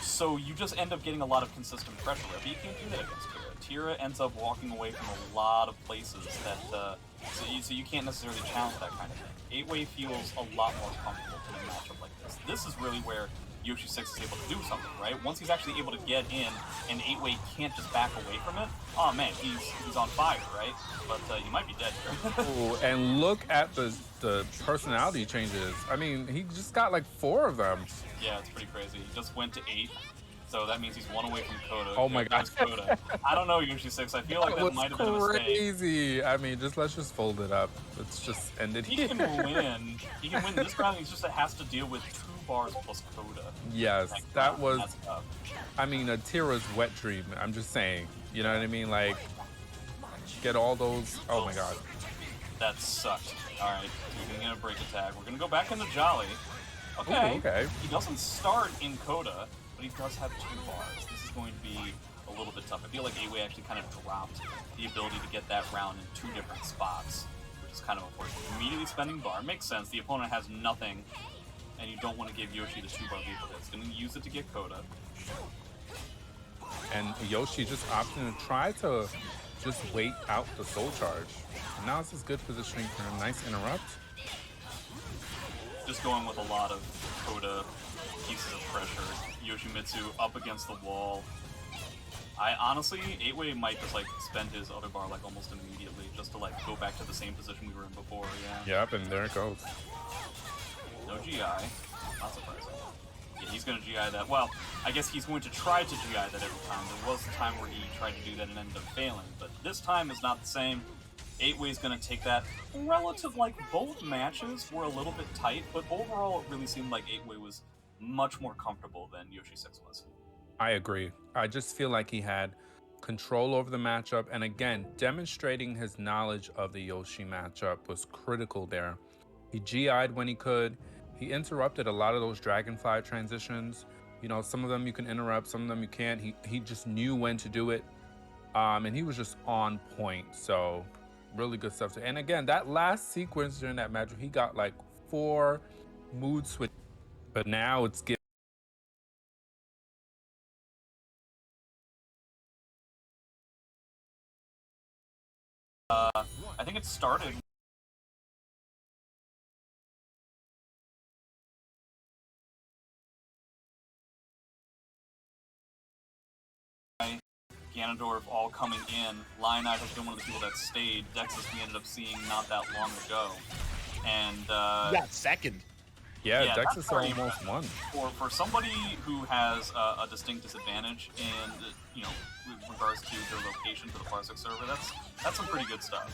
So you just end up getting a lot of consistent pressure, but you can't do that against Tira. Tira ends up walking away from a lot of places that, so you can't necessarily challenge that kind of thing. 8-Way feels a lot more comfortable in a matchup like this. This is really where Yoshi 6 is able to do something, right? Once he's actually able to get in and 8-Way can't just back away from it, oh man, he's on fire, right? But you might be dead here. Ooh, and look at the personality changes. I mean, he just got like 4 of them. Yeah, it's pretty crazy. He just went to 8, so that means he's 1 away from Coda. Oh my god. Coda. I don't know, Yoshi 6. I feel like that might have been a mistake. Crazy. I mean, let's just fold it up. Let's just end it here. He can win. He can win this round. He just has to deal with 2 bars plus Coda. Yes, that was, I mean, a Tira's wet dream. I'm just saying, you know what I mean? Like, get all those, oh my god. That sucked. Alright, we're gonna get a break attack. We're gonna go back into Jolly. Okay. Ooh, okay. He doesn't start in Coda, but he does have 2 bars. This is going to be a little bit tough. I feel like Eiwei actually kind of dropped the ability to get that round in 2 different spots, which is kind of unfortunate. Immediately spending bar. Makes sense. The opponent has nothing, and you don't want to give Yoshi the 2-bar vehicle. It's going to use it to get Coda. And Yoshi just opting to try to just wait out the soul charge. And now this is good positioning for him. Nice interrupt. Just going with a lot of Coda pieces of pressure. Yoshimitsu up against the wall. I honestly, 8-Way might just like spend his other bar like almost immediately just to like go back to the same position we were in before, yeah. Yep, and there it goes. No GI. Not surprising. Yeah, he's gonna GI that. Well, I guess he's going to try to GI that every time. There was a time where he tried to do that and ended up failing, but this time is not the same. 8-Way's gonna take that. Relative, like, both matches were a little bit tight, but overall it really seemed like 8-Way was much more comfortable than Yoshi 6 was. I agree. I just feel like he had control over the matchup, and again, demonstrating his knowledge of the Yoshi matchup was critical there. He GI'd when he could. He interrupted a lot of those Dragonfly transitions. You know, some of them you can interrupt, some of them you can't. He just knew when to do it, and he was just on point. So really good stuff. And again, that last sequence during that match, he got like 4 mood switches, but now it's getting I think it started Ganondorf all coming in. Lionite has been one of the people that stayed. Dexys we ended up seeing not that long ago. And He got second. yeah, that's Dexys pretty almost won. for somebody who has a distinct disadvantage in, you know, with regards to their location to the Parsec server, that's some pretty good stuff.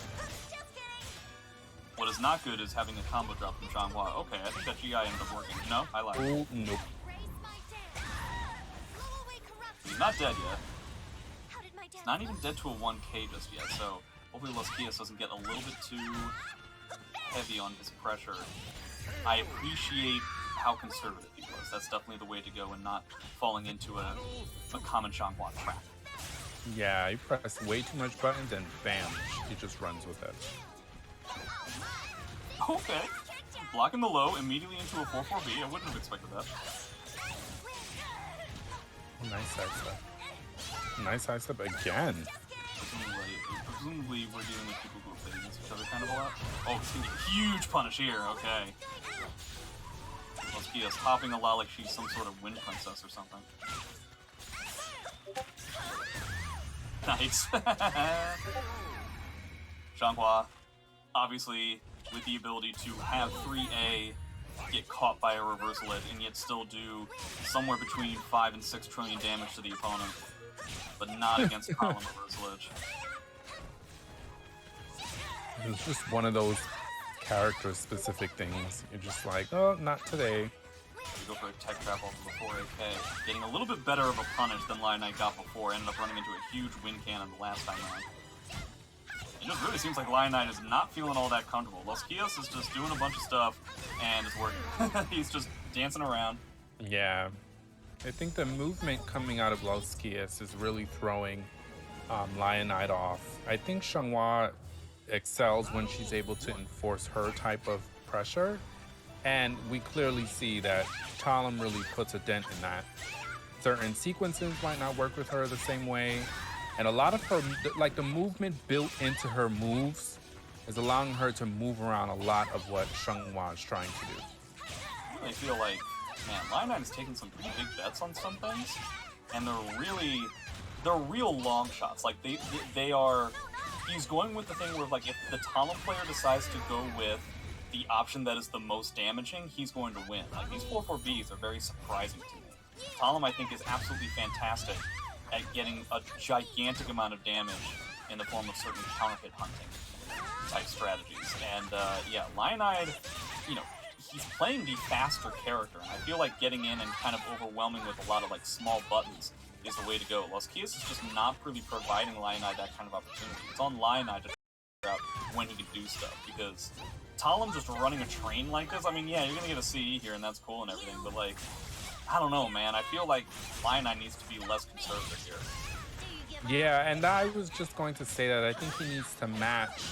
What is not good is having a combo drop from Changhua. Okay, I think that GI ended up working. No, I lied. Oh, nope. He's not dead yet. He's not even dead to a 1k just yet, so hopefully Los Kias doesn't get a little bit too heavy on his pressure. I appreciate how conservative he was. That's definitely the way to go and not falling into a common Changhua trap. Yeah, he pressed way too much buttons and bam, he just runs with it. Okay. Blocking the low immediately into a 4-4B. I wouldn't have expected that. Nice sidestep. Nice sidestep again. Presumably we're dealing with people who are playing against each other kind of a lot. Oh, it's gonna be a huge punish here. Okay. Let's get us hopping a lot like she's some sort of wind princess or something. Nice. Changhua, obviously, with the ability to have 3A get caught by a reversal edge and yet still do somewhere between 5 and 6 trillion damage to the opponent, but not against column reversal edge. It was just one of those character-specific things. You're just like, oh, not today. We go for a tech trap off of the 4AK. Getting a little bit better of a punish than Lionite got before. Ended up running into a huge wind cannon the last time around. It just really seems like Lionite is not feeling all that comfortable. Los Kios is just doing a bunch of stuff, and it's working. He's just dancing around. Yeah. I think the movement coming out of Los Kios is really throwing Lionite off. I think Changhua excels when she's able to enforce her type of pressure. And we clearly see that Talon really puts a dent in that. Certain sequences might not work with her the same way. And a lot of her, like the movement built into her moves is allowing her to move around a lot of what Changhua is trying to do. I really feel like, man, Lionite is taking some pretty big bets on some things. And they're real long shots. Like they are, he's going with the thing where like if the Talon player decides to go with the option that is the most damaging, he's going to win. Like, these 4-4-Bs are very surprising to me. Talon, I think, is absolutely fantastic at getting a gigantic amount of damage in the form of certain counterhit hunting type strategies. And, yeah, Lionide, you know, he's playing the faster character, and I feel like getting in and kind of overwhelming with a lot of, like, small buttons is the way to go. Los Kios is just not really providing Lionide that kind of opportunity. It's on Lionide to figure out when he can do stuff, because Talon just running a train like this, I mean, yeah, you're gonna get a CE here, and that's cool and everything, but, like, I don't know, man. I feel like Lioneye needs to be less conservative here. Yeah, and I was just going to say that I think he needs to match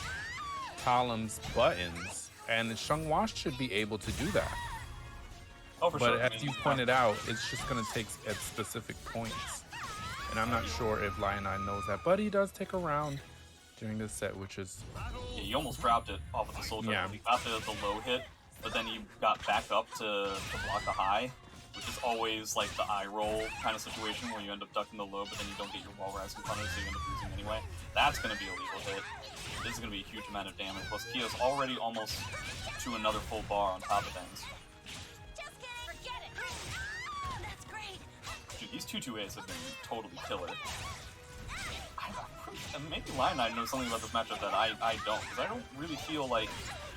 Talon's buttons, and Xianghua should be able to do that. Oh, for but sure. as you pointed out, it's just going to take at specific points. And I'm not sure if Lioneye knows that, but he does take a round during this set, which is... Yeah, you almost dropped it off of the Soul Charge. Yeah. You got the low hit, but then you got back up to block the high, which is always like the eye roll kind of situation where you end up ducking the low, but then you don't get your wall rising punish, so you end up losing anyway. That's going to be a lethal hit. This is going to be a huge amount of damage, plus Kia's already almost to another full bar on top of things. Dude, these 2-2-As have been totally killer. Maybe Lioneye knows something about this matchup that I don't, because I don't really feel like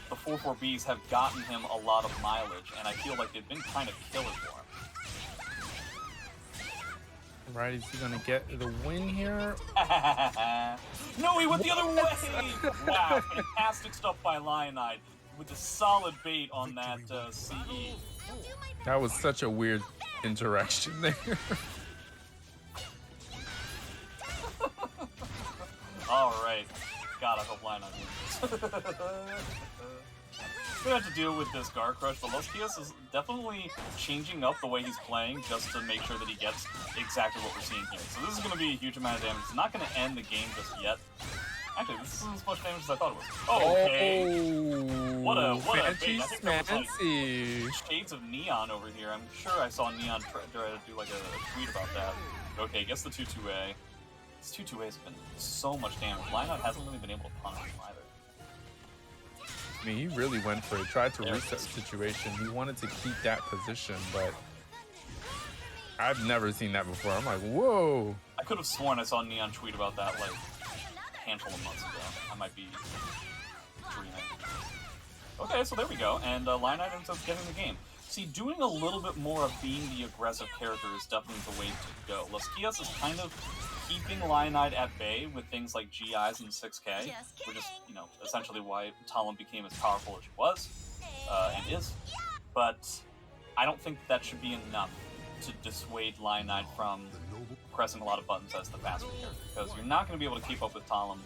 the 4-4-Bs have gotten him a lot of mileage, and I feel like they've been kind of killer for him. Right, is he going to get the win here? No, he went the other way! Wow, fantastic stuff by Lioneye with a solid bait on that CE. That was such a weird interaction there. Alright. God, I hope Lioneye wins this. We're gonna have to deal with this Gar Crush, but Los Kias is definitely changing up the way he's playing just to make sure that he gets exactly what we're seeing here. So this is gonna be a huge amount of damage. It's not gonna end the game just yet. Actually, this isn't as much damage as I thought it was. Oh, okay. What a bait. I think there was like shades of Neon over here. I'm sure I saw Neon try to do like a tweet about that. Okay, gets the 2-2-A. This 2-2-A's been so much damage. Lioneye hasn't really been able to punish him either. I mean, he really went for it. Tried to reset the situation. He wanted to keep that position, but I've never seen that before. I'm like, whoa. I could have sworn I saw Neon tweet about that like a handful of months ago. I might be dreaming. Okay, so there we go. And Lioneye ends up getting the game. See, doing a little bit more of being the aggressive character is definitely the way to go. Las Kias is kind of keeping Lioneye at bay with things like GIs and 6K, which is, you know, essentially why Talon became as powerful as she was, and is. But I don't think that should be enough to dissuade Lioneye from pressing a lot of buttons as the faster character, because you're not going to be able to keep up with Talon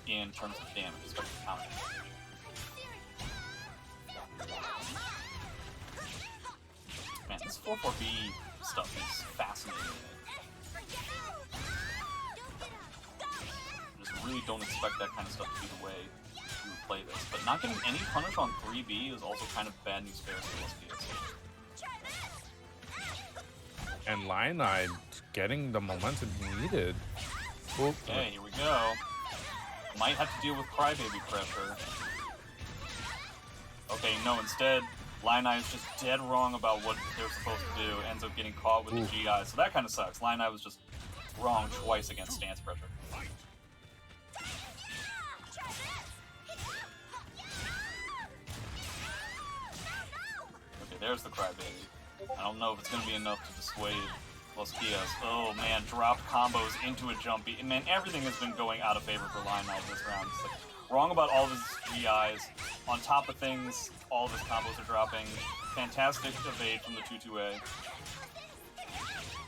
in terms of damage, especially counter damage. Man, this 4-4-B stuff is fascinating. Really don't expect that kind of stuff to be the way we would play this. But not getting any punish on 3B is also kind of bad news bears for LSPS. And Lioneye getting the momentum he needed. Oop. Okay, here we go. Might have to deal with Crybaby pressure. Okay, no, instead, Lioneye is just dead wrong about what they're supposed to do. Ends up getting caught with the GI, so that kind of sucks. Lioneye was just wrong twice against stance pressure. There's the Crybaby. I don't know if it's going to be enough to dissuade Los Kias. Oh man, drop combos into a jumpy. Man, everything has been going out of favor for Lioneye this round. It's like, wrong about all of his GIs. On top of things, all of his combos are dropping. Fantastic evade from the 2-2-A.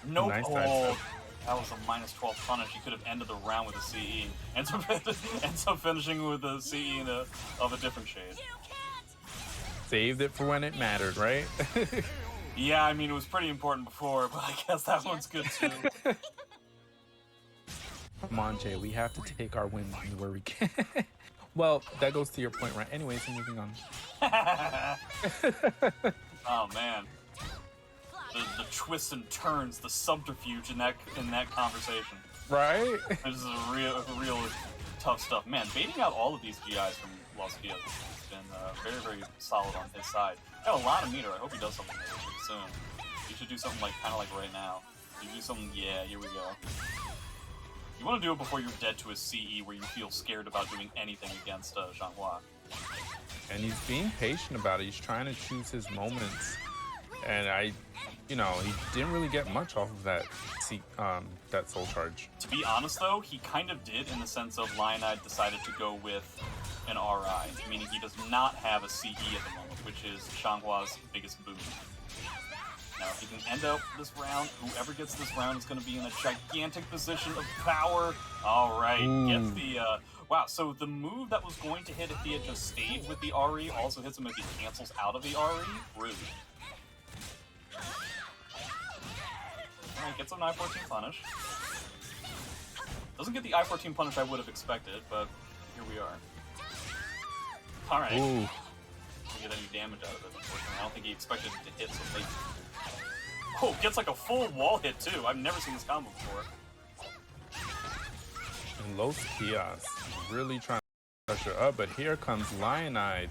Nope. Nice, oh, that was a -12 punish. He could have ended the round with a CE. Ends up finishing with a CE of a different shade. Saved it for when it mattered, right? Yeah, I mean, it was pretty important before, but I guess that one's good too. Come on, Jay, we have to take our wins where we can. Well, that goes to your point, right? Anyways, moving on. Oh man, the twists and turns, the subterfuge in that conversation. Right? This is a real tough stuff. Man, baiting out all of these GIs from Los Kias has been very solid on his side. Got a lot of meter. I hope he does something really soon. You should do something like kind of like right now. You do something. Yeah, here we go. You want to do it before you're dead to a CE where you feel scared about doing anything against Xianghua. And he's being patient about it. He's trying to choose his moments. And he didn't really get much off of that Soul Charge. To be honest though, he kind of did in the sense of Lioneye decided to go with an RI, meaning he does not have a CE at the moment, which is Shanghua's biggest boon. Now, if he can end up this round, whoever gets this round is going to be in a gigantic position of power. All right, gets the... wow, so the move that was going to hit if he had just stayed with the RE also hits him if he cancels out of the RE. Rude. Alright, gets a 9-14 punish. Doesn't get the I-14 punish I would have expected, but here we are. Alright. Didn't get any damage out of it, unfortunately. I don't think he expected it to hit so late. Oh, gets like a full wall hit too. I've never seen this combo before. And Los Kias really trying to pressure up, but here comes Lionide.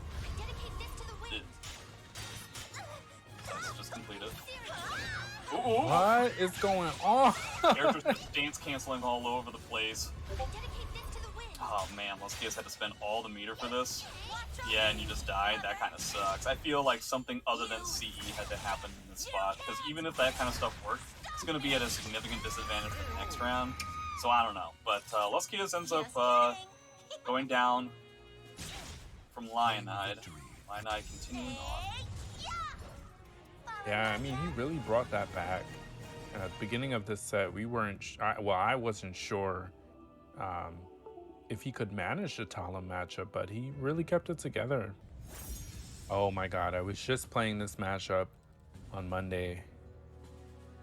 That's just completed. Ooh. What is going on? Characters just dance canceling all over the place. Oh man, Los Kias had to spend all the meter for this. Yeah, and you just died. That kind of sucks. I feel like something other than CE had to happen in this spot, because even if that kind of stuff worked, it's going to be at a significant disadvantage for the next round. So I don't know. But Los Kias ends up going down from Lionide. Lionide continuing on. Yeah, I mean, he really brought that back. At the beginning of this set, we weren't... I wasn't sure if he could manage the Talon matchup, but he really kept it together. Oh my god, I was just playing this matchup on Monday.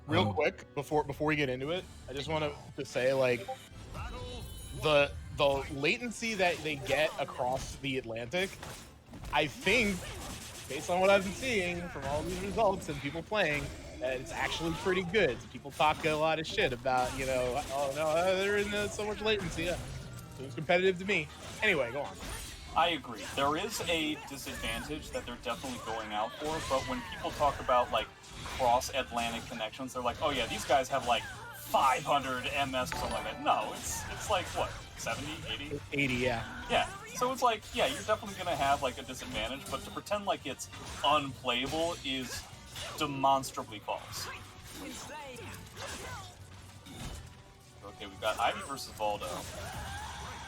Real quick, before we get into it, I just want to say, like, the latency that they get across the Atlantic, I think, based on what I've been seeing from all these results and people playing, that it's actually pretty good. People talk a lot of shit about, you know, oh no, there isn't so much latency. Yeah. Seems competitive to me. Anyway, go on. I agree. There is a disadvantage that they're definitely going out for, but when people talk about, like, cross-Atlantic connections, they're like, oh yeah, these guys have, like, 500 MS or something like that. No, it's like, what, 70, 80? 80, yeah. Yeah, so it's like, yeah, you're definitely going to have, like, a disadvantage, but to pretend like it's unplayable is demonstrably false. Okay, we've got Ivy versus Voldo.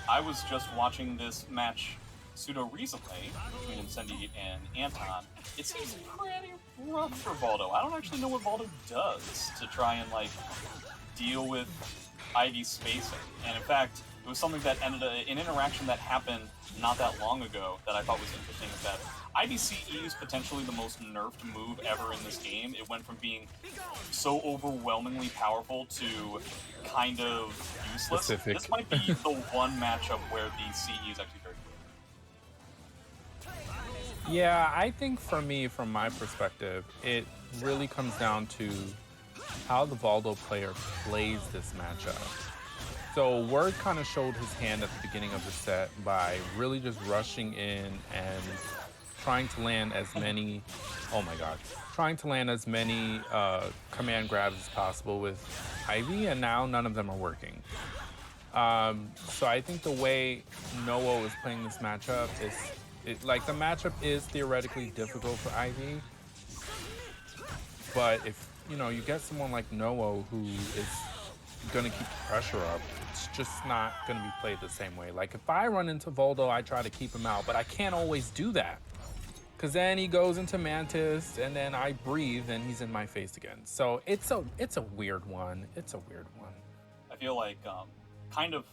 I was just watching this match pseudo recently between Incendi and Anton. It seems pretty rough for Voldo. I don't actually know what Voldo does to try and, like, deal with Ivy's spacing. And in fact, it was something that ended an interaction that happened not that long ago that I thought was interesting, is that Ivy CE is potentially the most nerfed move ever in this game. It went from being so overwhelmingly powerful to kind of useless. Specific. This might be the one matchup where the CE is actually very good. Yeah, I think for me, from my perspective, it really comes down to how the Voldo player plays this matchup. So Word kind of showed his hand at the beginning of the set by really just rushing in and trying to land as many, trying to land as many command grabs as possible with Ivy, and now none of them are working. So I think the way Noah is playing this matchup is, like, the matchup is theoretically difficult for Ivy, but if, you know, you get someone like Noah who is gonna keep the pressure up, it's just not gonna be played the same way. Like, if I run into Voldo, I try to keep him out, but I can't always do that, because then he goes into Mantis, and then I breathe, and he's in my face again. So it's a weird one. It's a weird one. I feel like kind of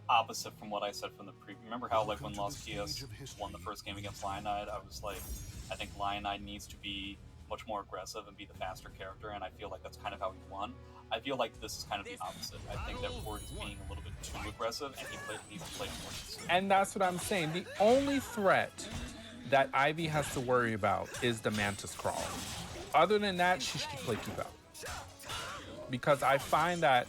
opposite from what I said from the preview. Remember how, like, when Los Kias won the first game against Lionide, I was like, I think Lionide needs to be much more aggressive and be the faster character, and I feel like that's kind of how he won. I feel like this is kind of the opposite. I think that Ward is being a little bit too aggressive, and he needs to play more consistent. And that's what I'm saying. The only threat that Ivy has to worry about is the Mantis crawl. Other than that, she should play keep out. Because I find that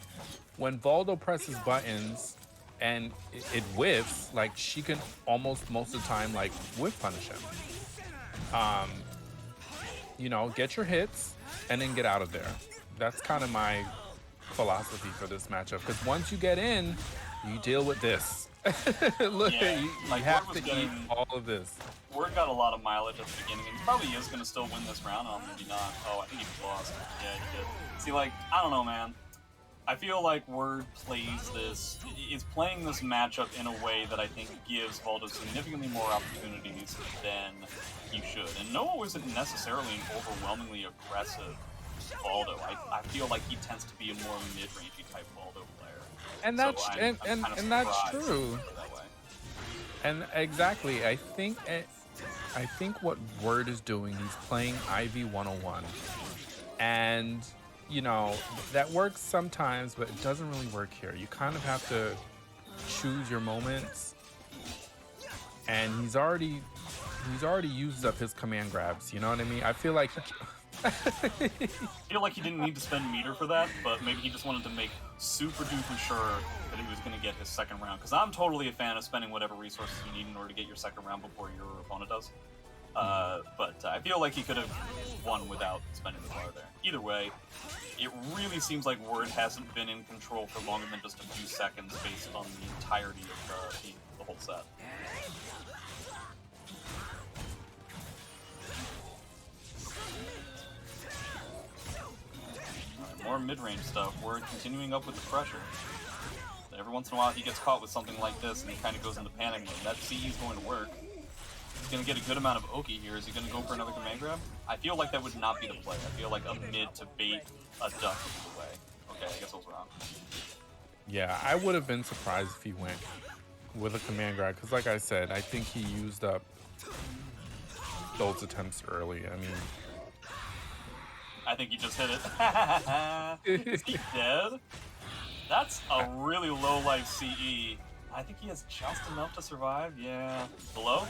when Voldo presses buttons and it whiffs, like, she can almost most of the time, like, whiff punish him. You know, get your hits and then get out of there. That's kind of my philosophy for this matchup, because once you get in, you deal with this. Look, yeah, you like, have Ward to eat all of this. Ward got a lot of mileage at the beginning, and he probably is going to still win this round. Maybe not. Oh, I think he lost. Yeah, he did. See, like, I don't know, man. I feel like Word is playing this matchup in a way that I think gives Valdo significantly more opportunities than he should. And Noah isn't necessarily an overwhelmingly aggressive Valdo. I feel like he tends to be a more mid-rangey type Valdo player. And that's so I'm kind of that's surprised true. that way. And exactly, I think what Word is doing, he's playing IV 101, and you know that works sometimes, but it doesn't really work here. You kind of have to choose your moments, and he's already used up his command grabs. You know what I mean? I feel like I feel like he didn't need to spend meter for that, but maybe he just wanted to make super duper sure that he was going to get his second round. Because I'm totally a fan of spending whatever resources you need in order to get your second round before your opponent does. But I feel like he could have won without spending the bar there. Either way, it really seems like Word hasn't been in control for longer than just a few seconds based on the entirety of the whole set. More mid-range stuff. Word continuing up with the pressure. Every once in a while he gets caught with something like this and he kind of goes into panic mode. That CE is going to work. He's going to get a good amount of Oki here. Is he going to go for another command grab? I feel like that would not be the play. I feel like a mid to bait a duck is the way. Okay, I guess I was wrong. yeah, I would have been surprised if he went with a command grab, because like I said, I think he used up those attempts early. I mean, I think he just hit it. Is he dead? That's a really low life CE. I think he has just enough to survive. Yeah. Below?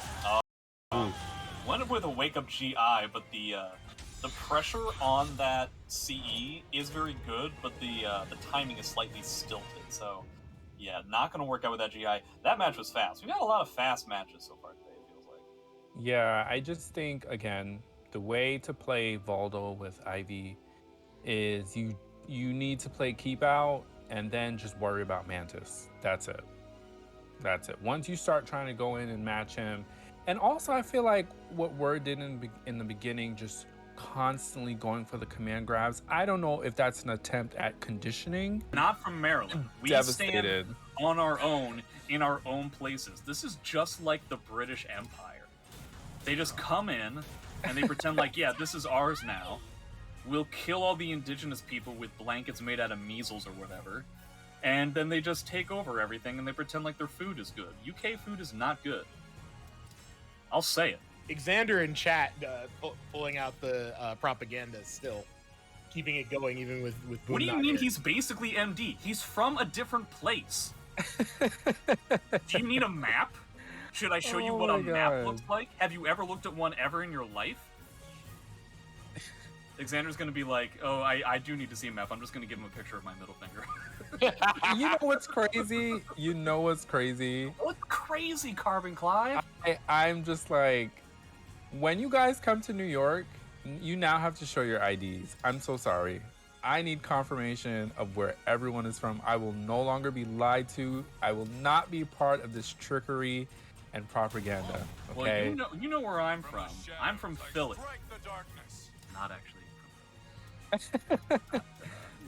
Went with a wake up GI, but the pressure on that CE is very good, but the timing is slightly stilted. So yeah, not gonna work out with that GI. That match was fast. We've got a lot of fast matches so far today, it feels like. yeah, I just think again, the way to play Valdo with Ivy is you need to play keep out and then just worry about Mantis. That's it. That's it. Once you start trying to go in and match him, and also I feel like what Word did in the beginning, just constantly going for the command grabs. I don't know if that's an attempt at conditioning. Not from Maryland. We Devastated. stand on our own in our own places. This is just like the British Empire. They just come in and they pretend like, yeah, this is ours now. We'll kill all the indigenous people with blankets made out of measles or whatever. And then they just take over everything and they pretend like their food is good. UK food is not good. I'll say it. Xander in chat pulling out the propaganda still. Keeping it going even with Boom. What do you mean he's basically MD? He's from a different place. Do you need a map? Should I show you what a map looks like? Have you ever looked at one ever in your life? Xander's gonna be like, oh, I do need to see a map. I'm just gonna give him a picture of my middle finger. You know what's crazy? You know what's crazy? What's crazy, Carbon Clive? I'm just like, when you guys come to New York, you now have to show your IDs. I'm so sorry. I need confirmation of where everyone is from. I will no longer be lied to. I will not be part of this trickery and propaganda. Okay? Well, you know where I'm from. I'm from Philly. Not actually.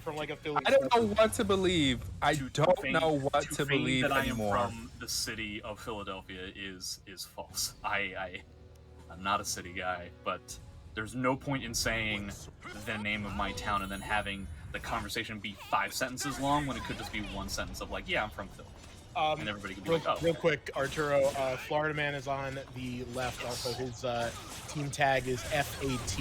From like a Philly. I don't know what to believe. I don't know what to believe that anymore. I am from the city of Philadelphia is false. I'm not a city guy, but there's no point in saying the name of my town and then having the conversation be 5 sentences long when it could just be one sentence of like, yeah, I'm from Philly. And everybody could be like, oh. Real quick, Arturo, Florida Man is on the left. Also, his team tag is FAT.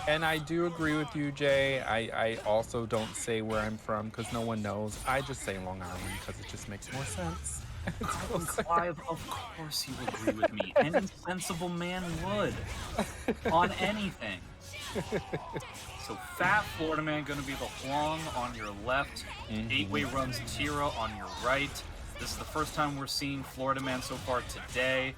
And I do agree with you, Jay. I also don't say where I'm from because no one knows. I just say Long Island because it just makes more sense. Clive, of course you agree with me. Any sensible man would. On anything. So Fat Florida Man gonna be the Huang on your left. 8-way runs Tira on your right. This is the first time we're seeing Florida Man so far today.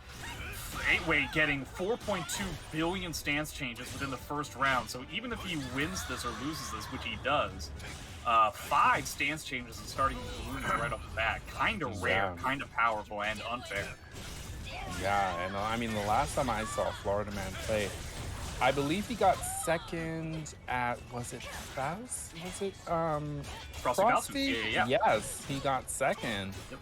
8-way getting 4.2 billion stance changes within the first round. So even if he wins this or loses this, which he does, 5 stance changes and starting balloons right off the bat. Kind of rare, kind of powerful, and unfair. Yeah, and I mean, the last time I saw Florida Man play, I believe he got second at, was it Faust? Was it Frosty? Yeah. Yes, he got second. Yep.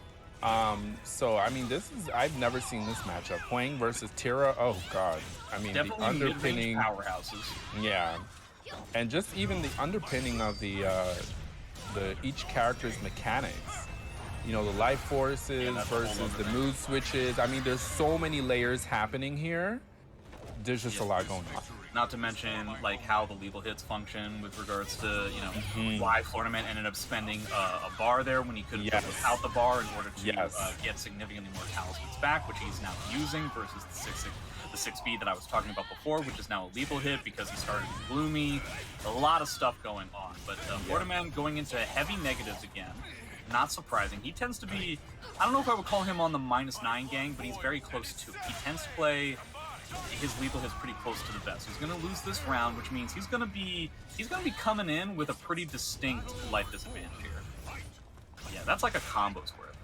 So I mean, I've never seen this matchup. Hwang versus Tira. Oh god. I mean, Definitely the underpinning powerhouses. Yeah. And just even the underpinning of the each character's mechanics. You know, the life forces versus the mood switches. I mean, there's so many layers happening here. There's just a lot going on. Not to mention like how the lethal hits function with regards to, you know, why Florida Man ended up spending a bar there when he could have done without the bar in order to get significantly more talismans back, which he's now using versus the 6B that I was talking about before, which is now a lethal hit because he started with Gloomy. A lot of stuff going on, but Florida Man going into heavy negatives again. Not surprising. He tends to be, I don't know if I would call him on the -9 gang, but he's very close to it. He tends to play his lethal hits pretty close to the best. He's going to lose this round, which means he's going to be coming in with a pretty distinct life disadvantage here. Yeah, that's like a combo's worth.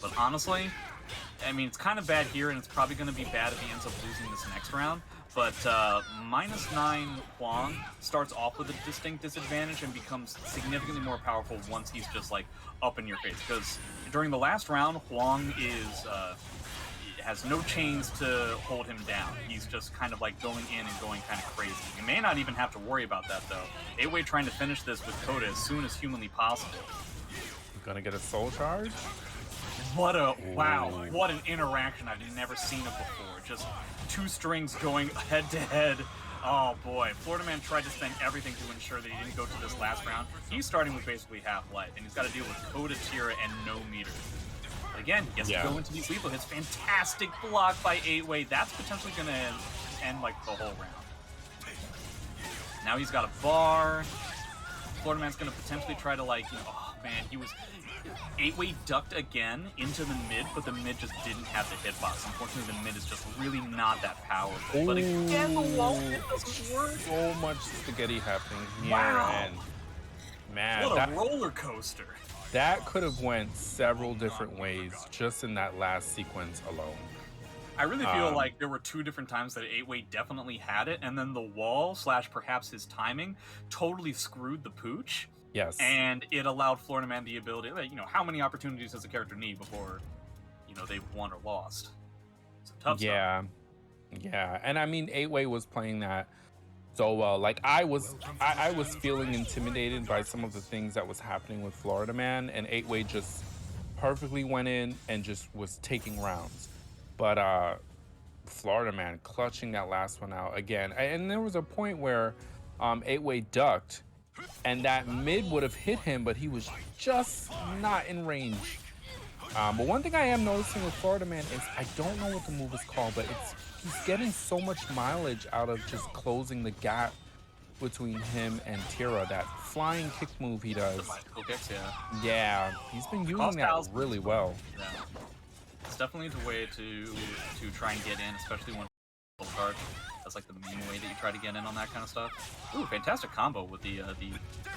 But honestly, I mean, it's kind of bad here, and it's probably going to be bad if he ends up losing this next round. But -9 Hwang starts off with a distinct disadvantage and becomes significantly more powerful once he's just like up in your face. Because during the last round, Hwang has no chains to hold him down. He's just kind of like going in and going kind of crazy. You may not even have to worry about that though. 8-Way trying to finish this with Coda as soon as humanly possible. Gonna get a soul charge? What a wow! What an interaction I've never seen it before. Just two strings going head to head. Oh boy, Florida Man tried to spend everything to ensure that he didn't go to this last round. He's starting with basically half life, and he's got to deal with Coda, Tira, and no meter. But again, he gets to go into these lethal hits. Fantastic block by 8-Way. That's potentially going to end like the whole round. Now he's got a bar. Florida Man's going to potentially try to like, you know, oh man, he was 8-Way ducked again into the mid, but the mid just didn't have the hitbox. Unfortunately, the mid is just really not that powerful. But again, the wall hit doesn't work. So much spaghetti happening here, and man, what a roller coaster. That could have went several different ways just in that last sequence alone. I really feel like there were two different times that 8-Way definitely had it, and then the wall / perhaps his timing totally screwed the pooch. Yes. And it allowed Florida Man the ability, like, you know, how many opportunities does a character need before, you know, they've won or lost? It's a tough stuff. Yeah. And I mean, 8-Way was playing that so well. Like I was feeling intimidated by some of the things that was happening with Florida Man, and 8-Way just perfectly went in and just was taking rounds. But Florida Man clutching that last one out again. And there was a point where 8-Way ducked, and that mid would have hit him, but he was just not in range. But one thing I am noticing with Florida Man is I don't know what the move is called, but he's getting so much mileage out of just closing the gap between him and Tira. That flying kick move he does. The kicks, Yeah, he's been using that really well. Yeah. It's definitely the way to try and get in, especially when full charge. That's like the main way that you try to get in on that kind of stuff. Ooh, fantastic combo with the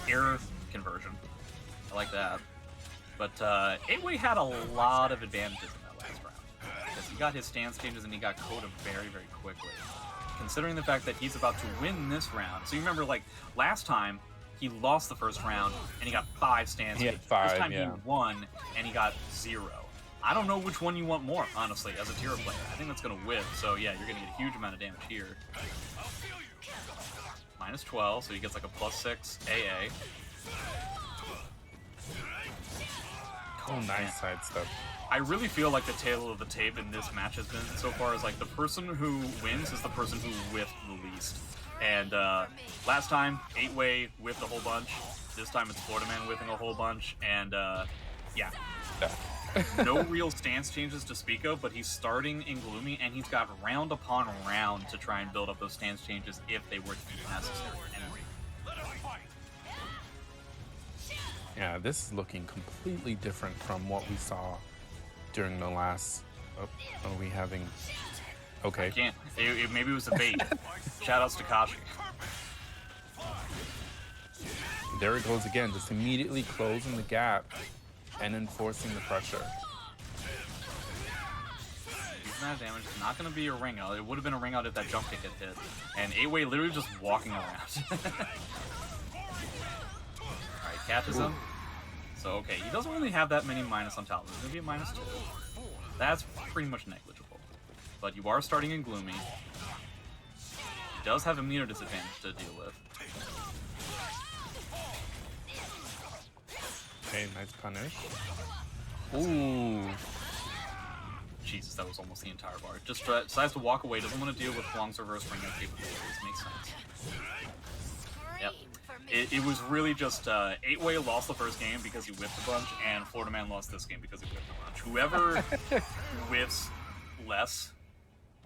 air conversion. I like that. But 8-Way had a lot of advantages in that last round. Because he got his stance changes and he got Coda very, very quickly. Considering the fact that he's about to win this round. So you remember, like, last time, he lost the first round and he got 5 stance changes. This time he won and he got 0. I don't know which one you want more, honestly, as a Tira player. I think that's going to whip, so yeah, you're going to get a huge amount of damage here. -12, so he gets like a +6 AA. Oh, nice side step. I really feel like the tail of the tape in this match has been so far is like the person who wins is the person who whiffed the least. And last time, 8-Way whiffed a whole bunch. This time it's Florida Man whiffing a whole bunch, and yeah. No real stance changes to speak of, but he's starting in Gloomy, and he's got round upon round to try and build up those stance changes if they were to be necessary. Yeah, this is looking completely different from what we saw during the last... Oh, are we having... Okay. I can't. Maybe it was a bait. Shoutouts to Kashi. There it goes again, just immediately closing the gap and enforcing the pressure. amount of damage. It's not going to be a ring out. It would have been a ring out if that jump kick had hit. And 8-Way literally just walking around. Alright, catches him. So, okay, he doesn't really have that many minus on top. There's going to be a -2. That's pretty much negligible. But you are starting in Gloomy. He does have a meter disadvantage to deal with. Okay, nice punish. Ooh. Jesus, that was almost the entire bar. Just decides to walk away, doesn't want to deal with Long's reverse ring out capabilities. Makes sense. Yep. It was really just 8-Way lost the first game because he whiffed a bunch, and Florida Man lost this game because he whiffed a bunch. Whoever whiffs less,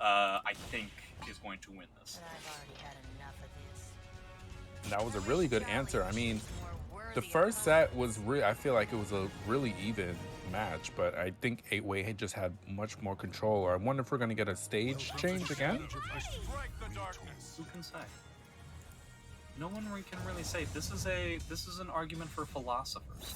I think, is going to win this. That was a really good answer. I mean, the first set was I feel like it was a really even match, but I think 8-Way had just had much more control. I wonder if we're going to get a stage change again? Who can say? No one can really say. This is an argument for philosophers.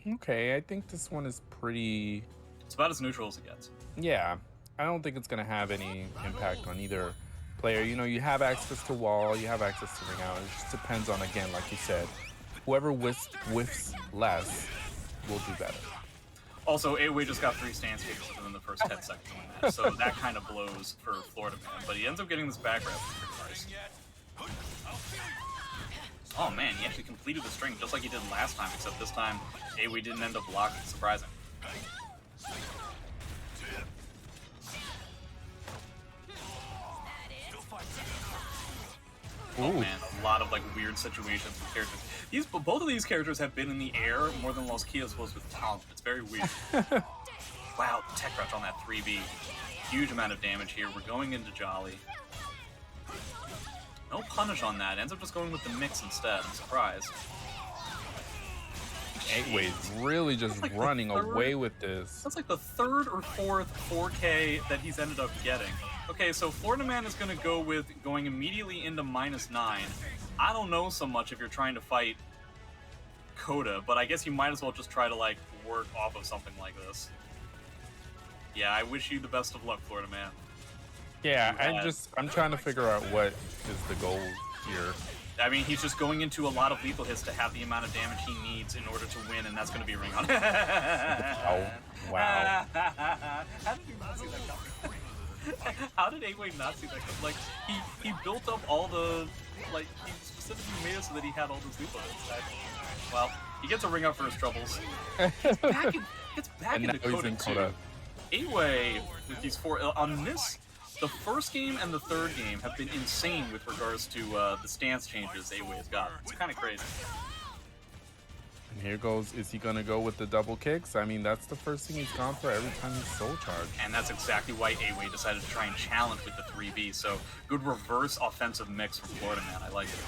Okay, I think this one is pretty... It's about as neutral as it gets. Yeah, I don't think it's going to have any impact on either player. You know, you have access to wall, you have access to ring out. It just depends on, again, like you said, whoever whiffs less will do better. Also, 8-Way just got 3 stance kicks within the first 10 seconds of the match, so that kind of blows for Florida Man. But he ends up getting this back grab, which is pretty nice. Oh man, he actually completed the string just like he did last time, except this time 8-Way didn't end up blocking. Surprising. Oh man, a lot of like weird situations with characters. Both of these characters have been in the air more than Los Kios was with talent. It's very weird. Wow, tech crouch on that 3B. Huge amount of damage here. We're going into Jolly. No punish on that. Ends up just going with the mix instead. I'm surprised. 8-Way is really just like running away with this. That's like the third or fourth 4K that he's ended up getting. Okay, so Florida Man is going to go with going immediately into -9. I don't know so much if you're trying to fight Coda, but I guess you might as well just try to, like, work off of something like this. Yeah, I wish you the best of luck, Florida Man. Yeah, I'm trying to figure out what is the goal here. I mean, he's just going into a lot of lethal hits to have the amount of damage he needs in order to win, and that's going to be a ring on. Oh, wow. How did you not see that coming? How did 8-Way not see that coming? Like, he built up all the, like, he specifically made it so that he had all those lethal hits. Well, he gets a ring out for his troubles. Gets back into Coda, too. 8-Way, with these 4, on this, the first game and the third game have been insane with regards to the stance changes 8-Way has got. It's kind of crazy. And here goes, is he going to go with the double kicks? I mean, that's the first thing he's gone for every time he's soul charged. And that's exactly why 8-Way decided to try and challenge with the 3B. So, good reverse offensive mix from Florida Man. I like it.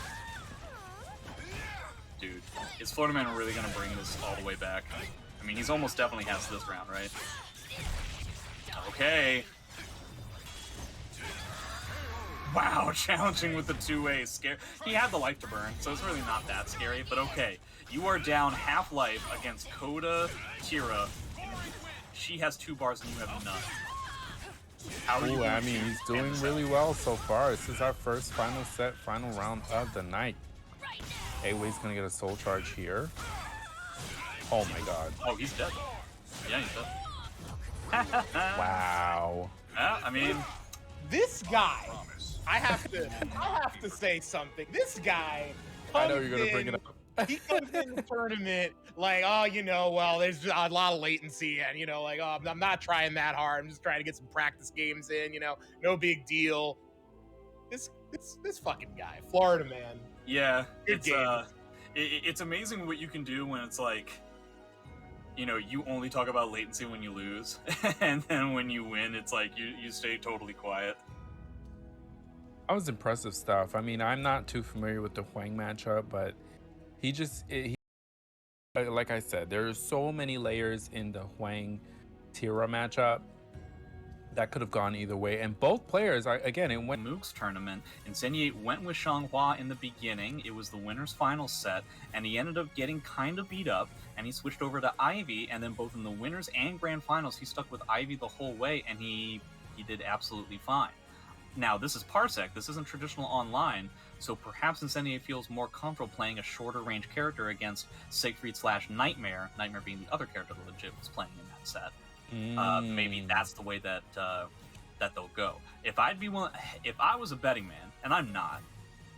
Dude, is Florida Man really going to bring this all the way back? I mean, he's almost definitely has this round, right? Okay. Wow, challenging with the 2A. Scare. He had the life to burn, so it's really not that scary, but okay. You are down half life against Coda, Tira. She has 2 bars and you have none. How are you? I mean, he's doing really well so far. This is our first final set, final round of the night. 8-Way's gonna get a soul charge here. Oh my god. Oh, he's dead. Yeah, he's dead. Wow. Yeah, I mean, This guy, I have to say something. This guy, I know you're gonna bring it up. He comes in the tournament like, oh, you know, well, there's a lot of latency, and you know, like, oh, I'm not trying that hard. I'm just trying to get some practice games in. You know, no big deal. This fucking guy, Florida Man. yeah, Good it's amazing what you can do when it's like, you know, you only talk about latency when you lose, and then when you win, it's like you stay totally quiet. That was impressive stuff. I mean, I'm not too familiar with the Huang matchup, but like I said, there's so many layers in the Huang Tira matchup that could have gone either way. And both players, again, it went. Moog's tournament, Incendiate went with Xianghua in the beginning. It was the winner's final set, and he ended up getting kind of beat up, and he switched over to Ivy, and then both in the winners and grand finals, he stuck with Ivy the whole way, and he did absolutely fine. Now, this is Parsec, this isn't traditional online, so perhaps Incendiate feels more comfortable playing a shorter range character against Siegfried / Nightmare, Nightmare being the other character that Legit was playing in that set. Maybe that's the way that that they'll go. If I was a betting man, and I'm not,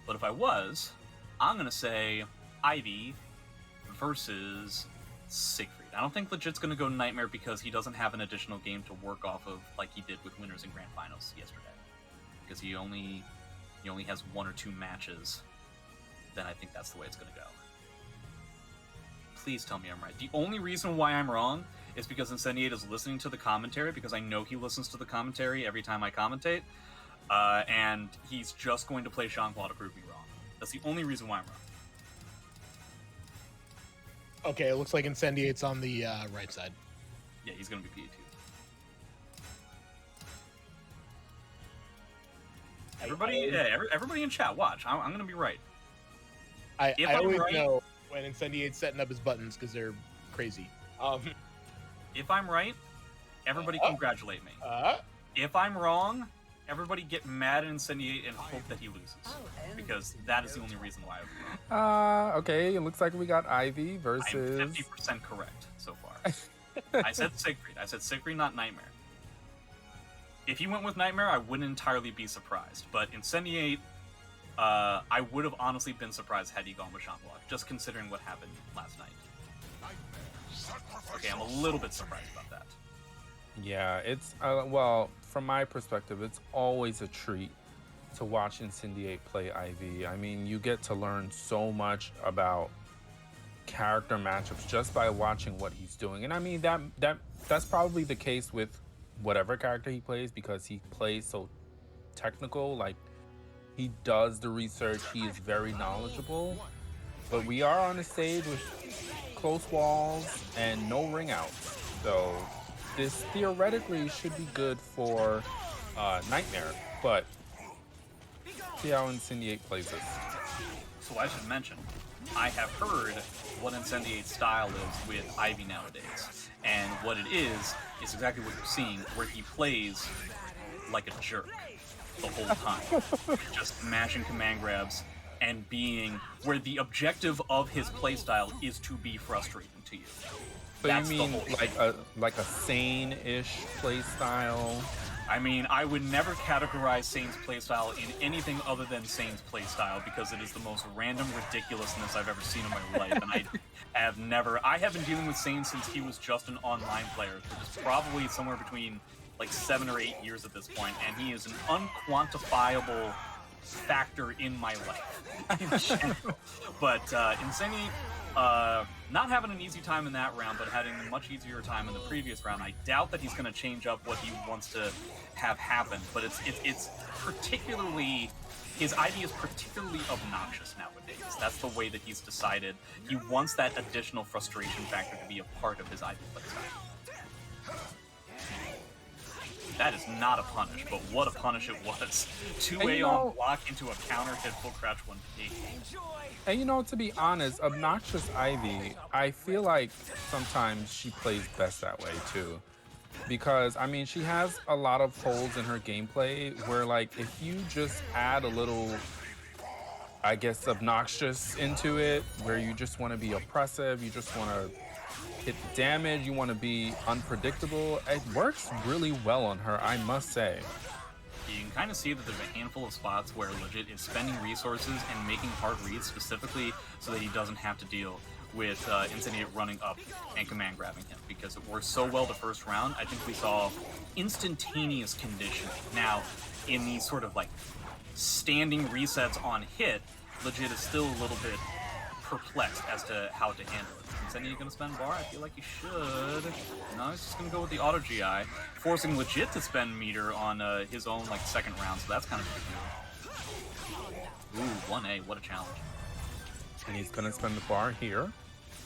but if I was, I'm gonna say Ivy versus Siegfried. I don't think Legit's gonna go Nightmare because he doesn't have an additional game to work off of like he did with winners and grand finals yesterday. Because he only has 1 or 2 matches, then I think that's the way it's gonna go. Please tell me I'm right. The only reason why I'm wrong is because Incendiate is listening to the commentary, because I know he listens to the commentary every time I commentate, and he's just going to play Xianghua to prove me wrong. That's the only reason why I'm wrong. Okay, it looks like Incendiate's on the right side. Yeah, he's going to be PA2. Everybody in chat, watch. I'm going to be right. I I'm always right- know when Incendiate's setting up his buttons because they're crazy. If I'm right, everybody congratulate me. If I'm wrong, everybody get mad at Incendiate and hope that he loses. Because that is the only reason why I'm wrong. Okay, it looks like we got Ivy I'm versus. 50% correct so far. I said Siegfried. I said Siegfried, not Nightmare. If he went with Nightmare, I wouldn't entirely be surprised. But Incendiate, I would have honestly been surprised had he gone with Xianghua, just considering what happened last night. Okay, I'm a little bit surprised about that. Yeah, it's well, from my perspective, it's always a treat to watch Incendiate play Ivy. I mean, you get to learn so much about character matchups just by watching what he's doing. And I mean that's probably the case with whatever character he plays, because he plays so technical. Like, he does the research, he is very knowledgeable. But we are on a stage with close walls and no ring outs, so this theoretically should be good for Nightmare, but see how Incendiate plays this. So I should mention, I have heard what Incendiate's style is with Ivy nowadays. And what it is exactly what you're seeing, where he plays like a jerk the whole time. Just mashing command grabs and being where the objective of his playstyle is to be frustrating to you. So That's you the mean whole like a sane-ish play style? I mean, I would never categorize Sane's playstyle in anything other than Sane's playstyle because it is the most random ridiculousness I've ever seen in my life, and I have been dealing with Sane since he was just an online player, which is probably somewhere between like 7 or 8 years at this point, and he is an unquantifiable factor in my life in general. But Incendiate, not having an easy time in that round, but having a much easier time in the previous round. I doubt that he's going to change up what he wants to have happen, but it's particularly, his idea is particularly obnoxious nowadays. That's the way that he's decided. He wants that additional frustration factor to be a part of his idea playstyle. That is not a punish, but what a punish it was. 2A on block into a counter hit full crouch 1P. And you know, to be honest, Obnoxious Ivy, I feel like sometimes she plays best that way too. Because, I mean, she has a lot of holes in her gameplay where, like, if you just add a little, I guess, obnoxious into it, where you just want to be oppressive, you just want to hit the damage, you want to be unpredictable, it works really well on her, I must say. You can kind of see that there's a handful of spots where Legit is spending resources and making hard reads specifically so that he doesn't have to deal with Incendiate running up and command grabbing him, because it worked so well the first round. I think we saw instantaneous conditioning. Now, in these sort of like standing resets on hit, Legit is still a little bit perplexed as to how to handle it. Incendiate gonna spend bar? I feel like he should. No, he's just gonna go with the auto GI, forcing Legit to spend meter on his own like second round, so that's kind of a big deal. Ooh, 1A, what a challenge. And he's gonna spend the bar here.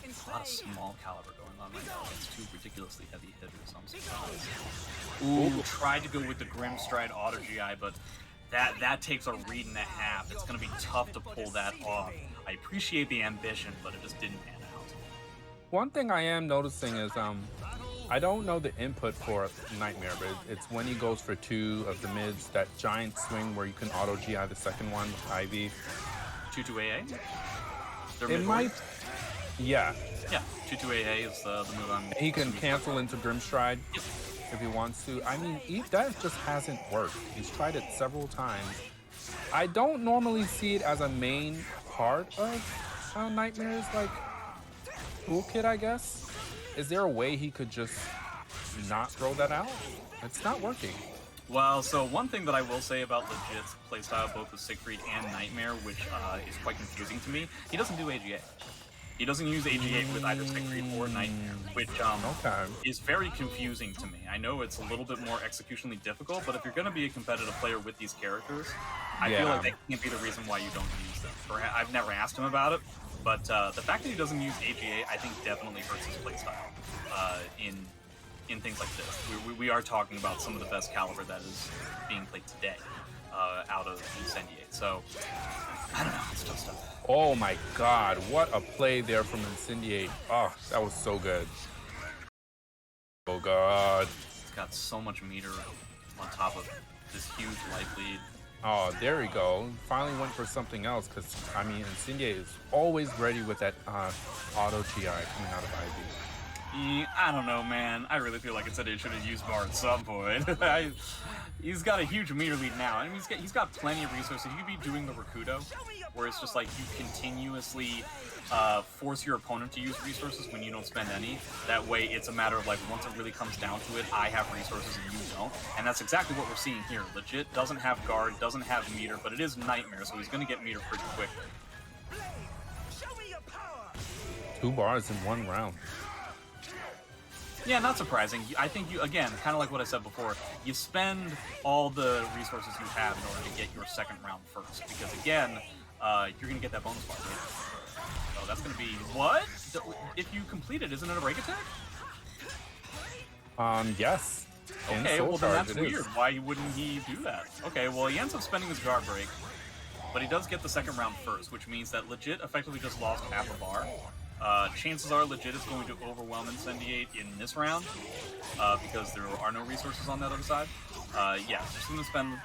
A lot of small caliber going on right now against two ridiculously heavy hitters. I'm surprised. Ooh, tried to go with the Grim Stride Auto GI, but that takes a read and a half. It's going to be tough to pull that off. I appreciate the ambition, but it just didn't pan out. One thing I am noticing is I don't know the input for Nightmare, but it's when he goes for 2 of the mids, that giant swing where you can auto GI the second one with Ivy. 2-2 AA? It might. Yeah. Yeah, 2-2 AA is the move on. He can cancel into Grimstride if he wants to. I mean, that just hasn't worked. He's tried it several times. I don't normally see it as a main part of Nightmare's like toolkit, I guess. Is there a way he could just not throw that out? It's not working. Well, so one thing that I will say about Legit's playstyle, both with Siegfried and Nightmare, which is quite confusing to me, he doesn't do AGA. He doesn't use AGA with either Siegfried or Nightmare, which is very confusing to me. I know it's a little bit more executionally difficult, but if you're going to be a competitive player with these characters, I feel like that can't be the reason why you don't use them. I've never asked him about it, but the fact that he doesn't use AGA, I think definitely hurts his playstyle in things like this. We are talking about some of the best caliber that is being played today out of Incendiate. So, I don't know, it's tough stuff. Oh my god, what a play there from Incendiate. Oh, that was so good. Oh god. It's got so much meter on top of this huge life lead. Oh, there we go. Finally went for something else, because, I mean, Incendiate is always ready with that auto GI coming out of Ivy. I don't know, man. I really feel like Incendiate should have used Bar at some point. He's got a huge meter lead now. I mean, he's got plenty of resources. You could be doing the Rakudo, where it's just like you continuously force your opponent to use resources when you don't spend any. That way, it's a matter of like, once it really comes down to it, I have resources and you don't. And that's exactly what we're seeing here. Legit doesn't have guard, doesn't have meter, but it is Nightmare, so he's going to get meter pretty quickly. 2 bars in 1 round. Yeah, not surprising. I think you, again, kind of like what I said before, you spend all the resources you have in order to get your second round first. Because again, you're going to get that bonus bar later. So that's going to be, what? If you complete it, isn't it a break attack? Yes. Okay, well then that's weird. Why wouldn't he do that? Okay, well he ends up spending his guard break, but he does get the second round first, which means that Legit effectively just lost half a bar. Chances are Legit is going to overwhelm Incendiate in this round, because there are no resources on that other side. Yeah, just going to spend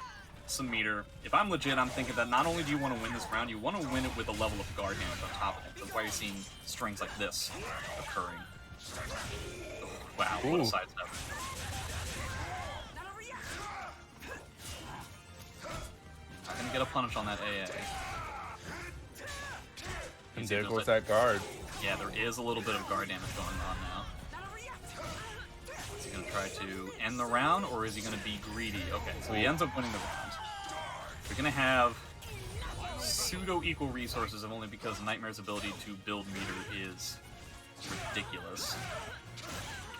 some meter. If I'm Legit, I'm thinking that not only do you want to win this round, you want to win it with a level of guard damage on top of it. That's why you're seeing strings like this occurring. Wow, what a sidestep. Not going to get a punish on that AA. And there goes that guard. Yeah, there is a little bit of guard damage going on now. Is he going to try to end the round, or is he going to be greedy? Okay, so he ends up winning the round. We're going to have pseudo-equal resources, if only because Nightmare's ability to build meter is ridiculous.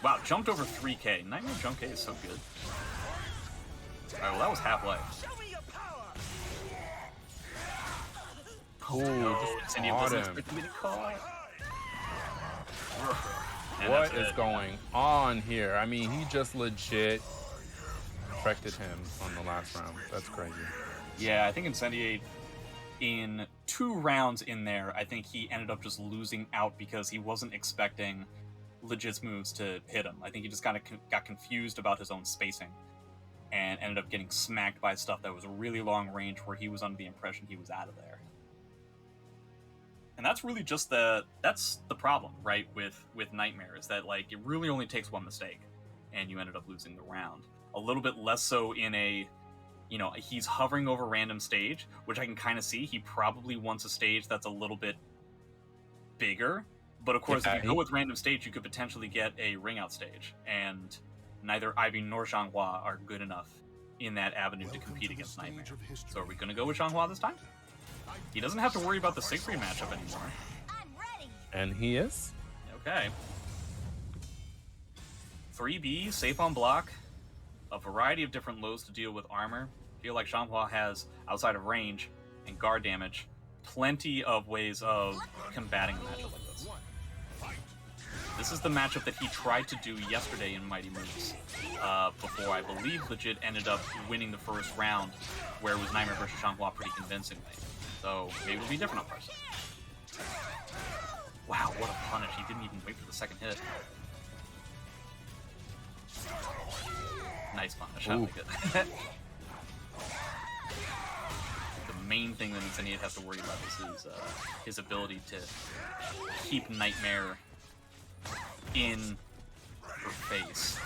Wow, jumped over 3k. Nightmare jump K is so good. Alright, well that was half-life. Oh, no, just caught him. What is going on here? I mean, he just legit affected him on the last round. That's crazy. Yeah, I think Incendiate, in 2 rounds in there, I think he ended up just losing out because he wasn't expecting Legit's moves to hit him. I think he just kind of got confused about his own spacing and ended up getting smacked by stuff that was a really long range where he was under the impression he was out of there. And that's really just that's the problem, right, with Nightmare, is that, like, it really only takes one mistake, and you ended up losing the round. A little bit less so in a, you know, he's hovering over random stage, which I can kind of see. He probably wants a stage that's a little bit bigger, but of course, if you go with random stage, you could potentially get a ring-out stage, and neither Ivy nor Xianghua are good enough in that avenue to compete against Nightmare. So are we going to go with Xianghua this time? He doesn't have to worry about the Siegfried matchup anymore. And he is? Okay. 3B, safe on block, a variety of different lows to deal with armor. I feel like Xianghua has, outside of range and guard damage, plenty of ways of combating a matchup like this. This is the matchup that he tried to do yesterday in Mighty Moves, before I believe Legit ended up winning the first round, where it was Nightmare versus Xianghua pretty convincingly. So maybe it'll be different on first. Wow, what a punish. He didn't even wait for the second hit. Nice punish. I like it. The main thing that Incendiate has to worry about is his ability to keep Nightmare in her face.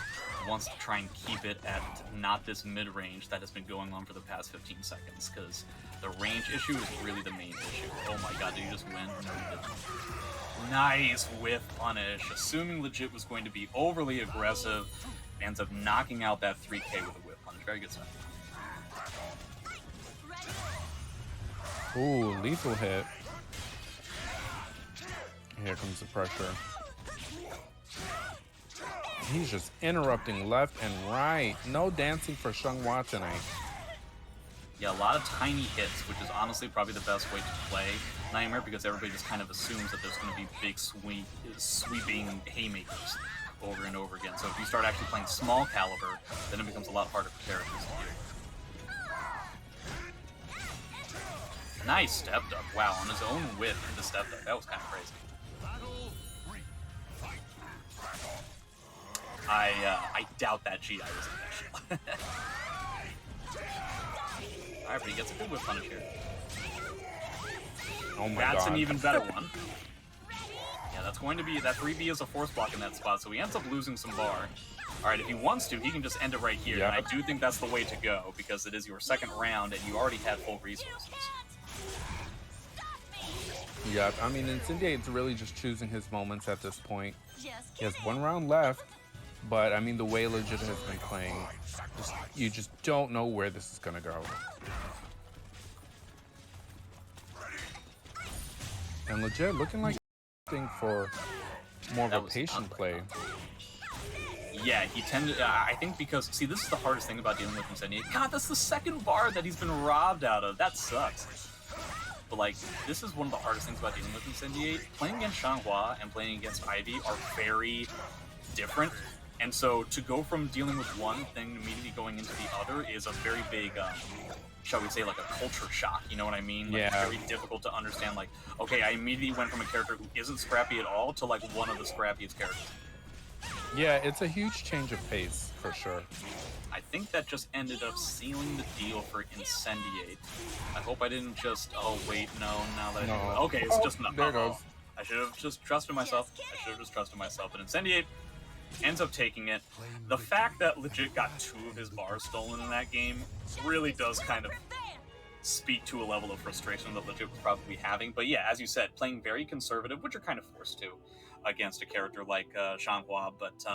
He wants to try and keep it at not this mid-range that has been going on for the past 15 seconds, because the range issue is really the main issue. Oh my god, did you just win? No, he didn't. Nice whiff punish. Assuming Legit was going to be overly aggressive, ends up knocking out that 3K with a whiff punish. Very good stuff. Ooh, lethal hit. Here comes the pressure. He's just interrupting left and right. No dancing for Xianghua tonight. Yeah, a lot of tiny hits, which is honestly probably the best way to play Nightmare, because everybody just kind of assumes that there's going to be big sweeping haymakers over and over again. So if you start actually playing small caliber, then it becomes a lot harder for characters to do. Nice stepped up. Wow, on his own whip into stepped up. That was kind of crazy. I doubt that GI was intentional. Alright, but he gets a good whip punish here. Oh my That's god. an even better one. Yeah, that's going to be, that 3B is a force block in that spot, so he ends up losing some bar. Alright, if he wants to, he can just end it right here. Yep. And I do think that's the way to go, because it is your second round and you already had full resources. Yeah, I mean, Incendiate's really just choosing his moments at this point. He has one round left, but I mean, the way Legit has been playing, you just don't know where this is gonna go. And Legit looking like for more of a patient play. Yeah, he tended, I think because, see, this is the hardest thing about dealing with Incendiate. God, that's the second bar that he's been robbed out of. That sucks. But, like, this is one of the hardest things about dealing with Incendiate. Playing against Xianghua and playing against Ivy are very different. And so to go from dealing with one thing immediately going into the other is a very big, shall we say, like a culture shock. You know what I mean? Like, yeah. It's very difficult to understand, like, okay, I immediately went from a character who isn't scrappy at all to, like, one of the scrappiest characters. Yeah, it's a huge change of pace, for sure. I think that just ended up sealing the deal for Incendiate. I hope I didn't just, oh wait, no, now that I think about it. Okay, it's just not. There it goes. I should have just trusted myself. But Incendiate ends up taking it. The fact that Legit got 2 of his bars stolen in that game really does kind of speak to a level of frustration that Legit was probably having. But yeah, as you said, playing very conservative, which you're kind of forced to against a character like Xianghua, but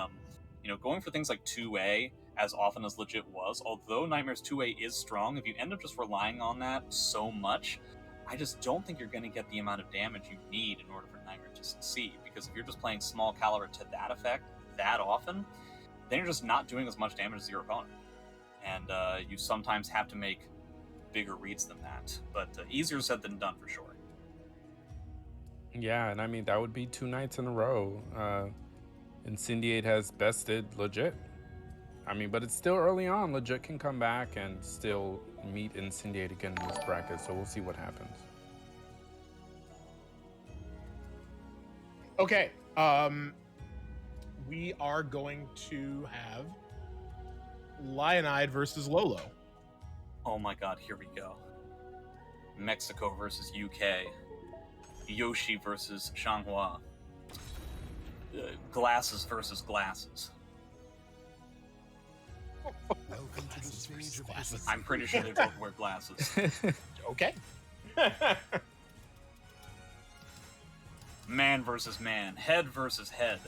you know, going for things like 2A as often as Legit was, although Nightmare's 2A is strong, if you end up just relying on that so much, I just don't think you're going to get the amount of damage you need in order for Nightmare to succeed, because if you're just playing small caliber to that effect that often, then you're just not doing as much damage as your opponent. And you sometimes have to make bigger reads than that, but easier said than done for sure. Yeah, and I mean, that would be 2 nights in a row. Incendiate has bested Legit. I mean, but it's still early on. Legit can come back and still meet Incendiate again in this bracket, so we'll see what happens. Okay, we are going to have Lionide versus Lolo. Oh my god, here we go. Mexico versus UK. Yoshi versus Xianghua. Glasses versus glasses. Welcome to the stage of Glasses. I'm pretty sure they both wear glasses. Okay. Man versus man. Head versus head.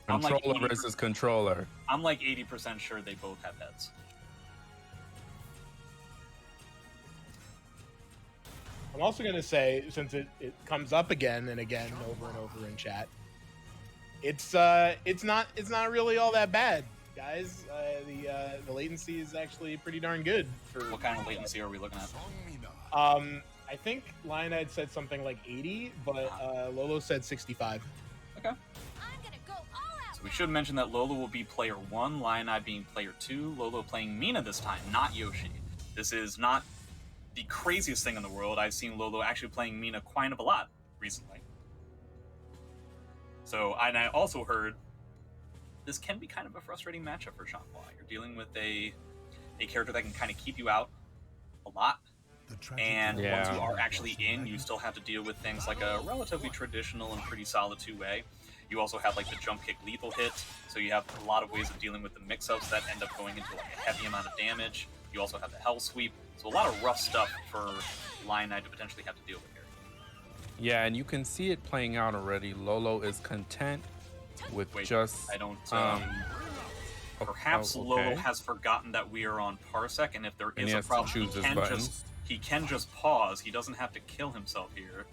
I'm like Controller 80% versus controller. I'm like 80% sure they both have heads. I'm also going to say, since it comes up again and again over and over in chat, it's not really all that bad, guys. The latency is actually pretty darn good for. What kind of latency are we looking at? I think Lionhead said something like 80, but Lolo said 65. Okay. So we should mention that Lolo will be player 1, Lionhead being player 2, Lolo playing Mina this time, not Yoshi. This is not the craziest thing in the world. I've seen Lolo actually playing Mina quite a lot recently. So, and I also heard this can be kind of a frustrating matchup for Shanghua. You're dealing with a character that can kind of keep you out a lot. And once you are actually in, you still have to deal with things like a relatively traditional and pretty solid 2-way. You also have like the jump kick lethal hit, so you have a lot of ways of dealing with the mix-ups that end up going into like a heavy amount of damage. You also have the hell sweep, so a lot of rough stuff for Lionhead to potentially have to deal with here. Yeah, and you can see it playing out already. Lolo is content with just... I don't... perhaps okay. Lolo has forgotten that we are on Parsec, and if there is a problem, he can just pause. He doesn't have to kill himself here.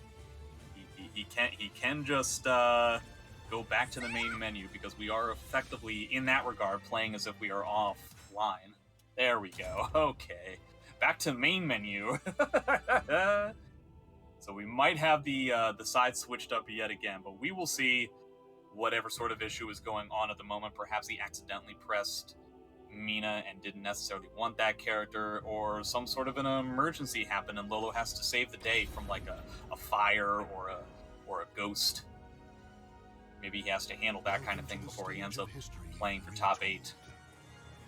He can just go back to the main menu, because we are effectively, in that regard, playing as if we are offline. There we go. Okay. Back to main menu. So we might have the side switched up yet again, but we will see whatever sort of issue is going on at the moment. Perhaps he accidentally pressed Mina and didn't necessarily want that character, or some sort of an emergency happened and Lolo has to save the day from like a fire or a ghost. Maybe he has to handle that kind of thing before he ends up playing for top 8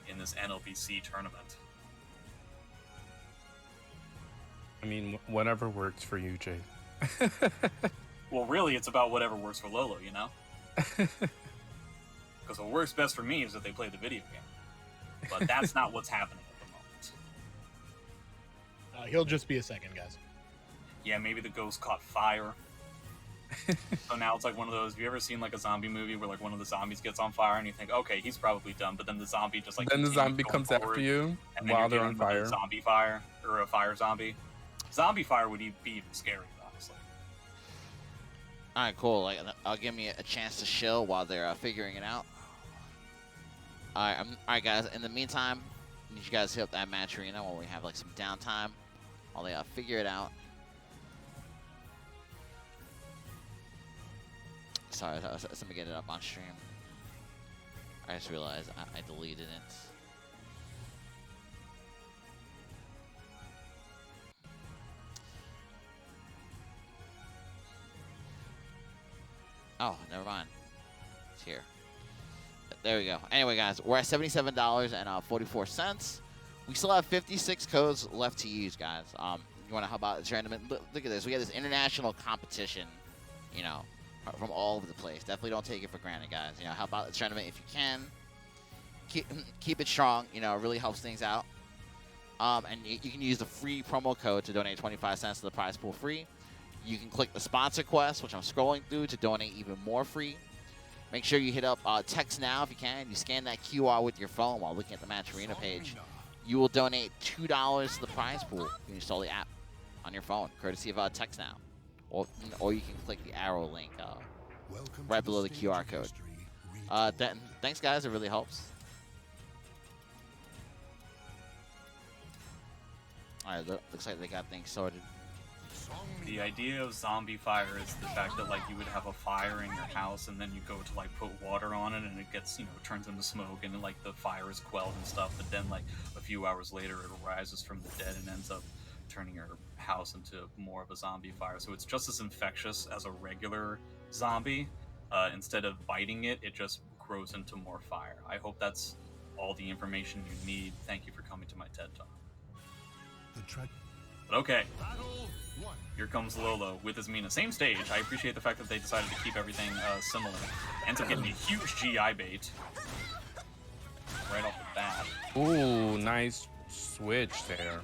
in this NLBC tournament. I mean, whatever works for you, Jay. Well, really, it's about whatever works for Lolo, you know? Because what works best for me is that they play the video game. But that's not what's happening at the moment. He'll just be a second, guys. Yeah, maybe the ghost caught fire. So now it's like one of those, have you ever seen like a zombie movie where like one of the zombies gets on fire and you think, okay, he's probably done, but then the zombie just like... Then the zombie comes after you while they're on fire. Zombie fire, or a fire zombie. Zombie fire would be even scarier, honestly. Alright, cool. Like, I'll give me a chance to chill while they're figuring it out. Alright, guys. In the meantime, I need you guys to hit up that match arena while we have like some downtime, while they figure it out. Sorry, let me get it up on stream. I just realized I deleted it. Oh, never mind. It's here. There we go. Anyway, guys, we're at $77.44. We still have 56 codes left to use, guys. You want to help out the tournament? Look at this. We got this international competition, you know, from all over the place. Definitely don't take it for granted, guys. You know, help out the tournament if you can. Keep it strong. You know, it really helps things out. And you can use the free promo code to donate 25 cents to the prize pool free. You can click the sponsor quest, which I'm scrolling through, to donate even more free. Make sure you hit up text now if you can. You scan that QR with your phone while looking at the Match Arena page. You will donate $2 to the prize pool. You can install the app on your phone, courtesy of text now. Or you can click the arrow link right below the QR code. Thanks, guys. It really helps. All right, looks like they got things sorted. The idea of zombie fire is the fact that like you would have a fire in your house and then you go to like put water on it and it gets, you know, turns into smoke and then like the fire is quelled and stuff, but then like a few hours later it arises from the dead and ends up turning your house into more of a zombie fire. So it's just as infectious as a regular zombie. Instead of biting it, it just grows into more fire. I hope that's all the information you need. Thank you for coming to my TED Talk. But okay, here comes Lolo with his Mina. Same stage. I appreciate the fact that they decided to keep everything similar. Ends up getting a huge GI bait right off the bat. Ooh, nice switch there.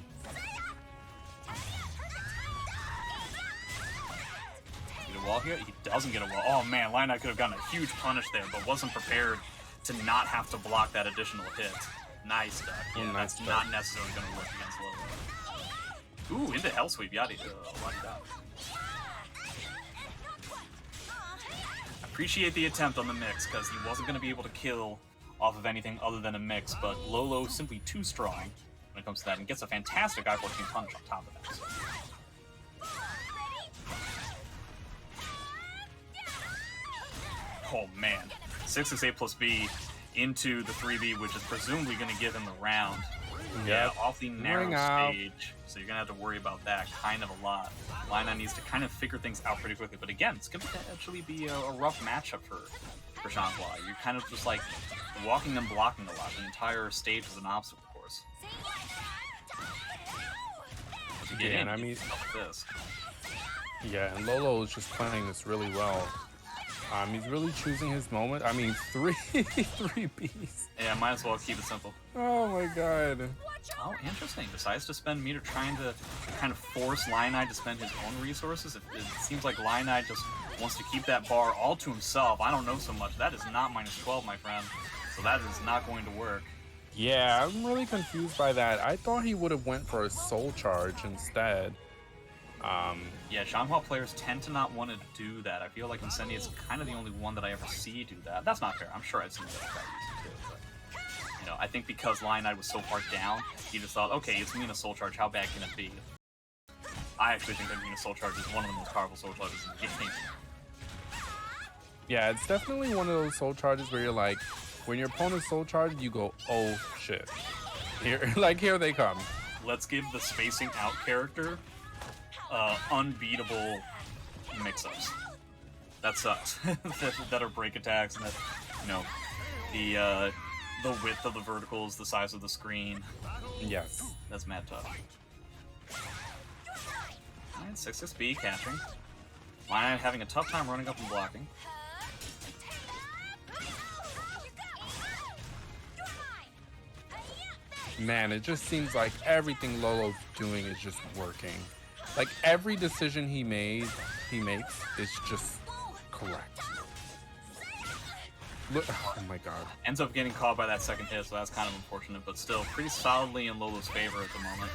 Get a wall here? He doesn't get a wall. Oh man, Lionhead could have gotten a huge punish there, but wasn't prepared to not have to block that additional hit. Nice stuff. Yeah, nice that's not necessarily going to work against Lolo. Ooh, into Hell Sweep. Yada. Like that. Appreciate the attempt on the mix, because he wasn't going to be able to kill off of anything other than a mix, but Lolo simply too strong when it comes to that, and gets a fantastic I-14 punish on top of that. So. Oh man, 668 plus B into the 3B, which is presumably going to give him the round. Yeah, off the narrow stage, so you're going to have to worry about that kind of a lot. Line needs to kind of figure things out pretty quickly, but again, it's going to actually be a rough matchup for Xianghua. You're kind of just like walking and blocking a lot. The entire stage is an obstacle course. Yeah, and I mean, like this. Yeah, and Lolo is just playing this really well. He's really choosing his moment. I mean, three Bs. Yeah, might as well keep it simple. Oh my god. Oh, interesting. Decides to spend meter trying to kind of force Lioneye to spend his own resources. It seems like Lioneye just wants to keep that bar all to himself. I don't know so much. That is not -12, my friend. So that is not going to work. Yeah, I'm really confused by that. I thought he would have went for a soul charge instead. Yeah, Xianghua players tend to not want to do that. I feel like Incendia is kind of the only one that I ever see do that. That's not fair. I'm sure I've seen other guys use it too. But, you know, I think because Lioneye was so far down, he just thought, okay, it's Mina Soul Charge. How bad can it be? I actually think that Mina Soul Charge is one of the most powerful Soul Charges in the game. Yeah, it's definitely one of those soul charges where you're like, when your opponent's soul charged, you go, oh shit. Here, like, here they come. Let's give the spacing out character unbeatable mix-ups. That sucks. that are break attacks and that, you know, the width of the verticals, the size of the screen. Yes. That's mad tough. Alright, 6-6B catching. Lion having a tough time running up and blocking. Man, it just seems like everything Lolo's doing is just working. Like every decision he makes is just correct. Look, oh my god. Ends up getting caught by that second hit, so that's kind of unfortunate, but still pretty solidly in Lolo's favor at the moment.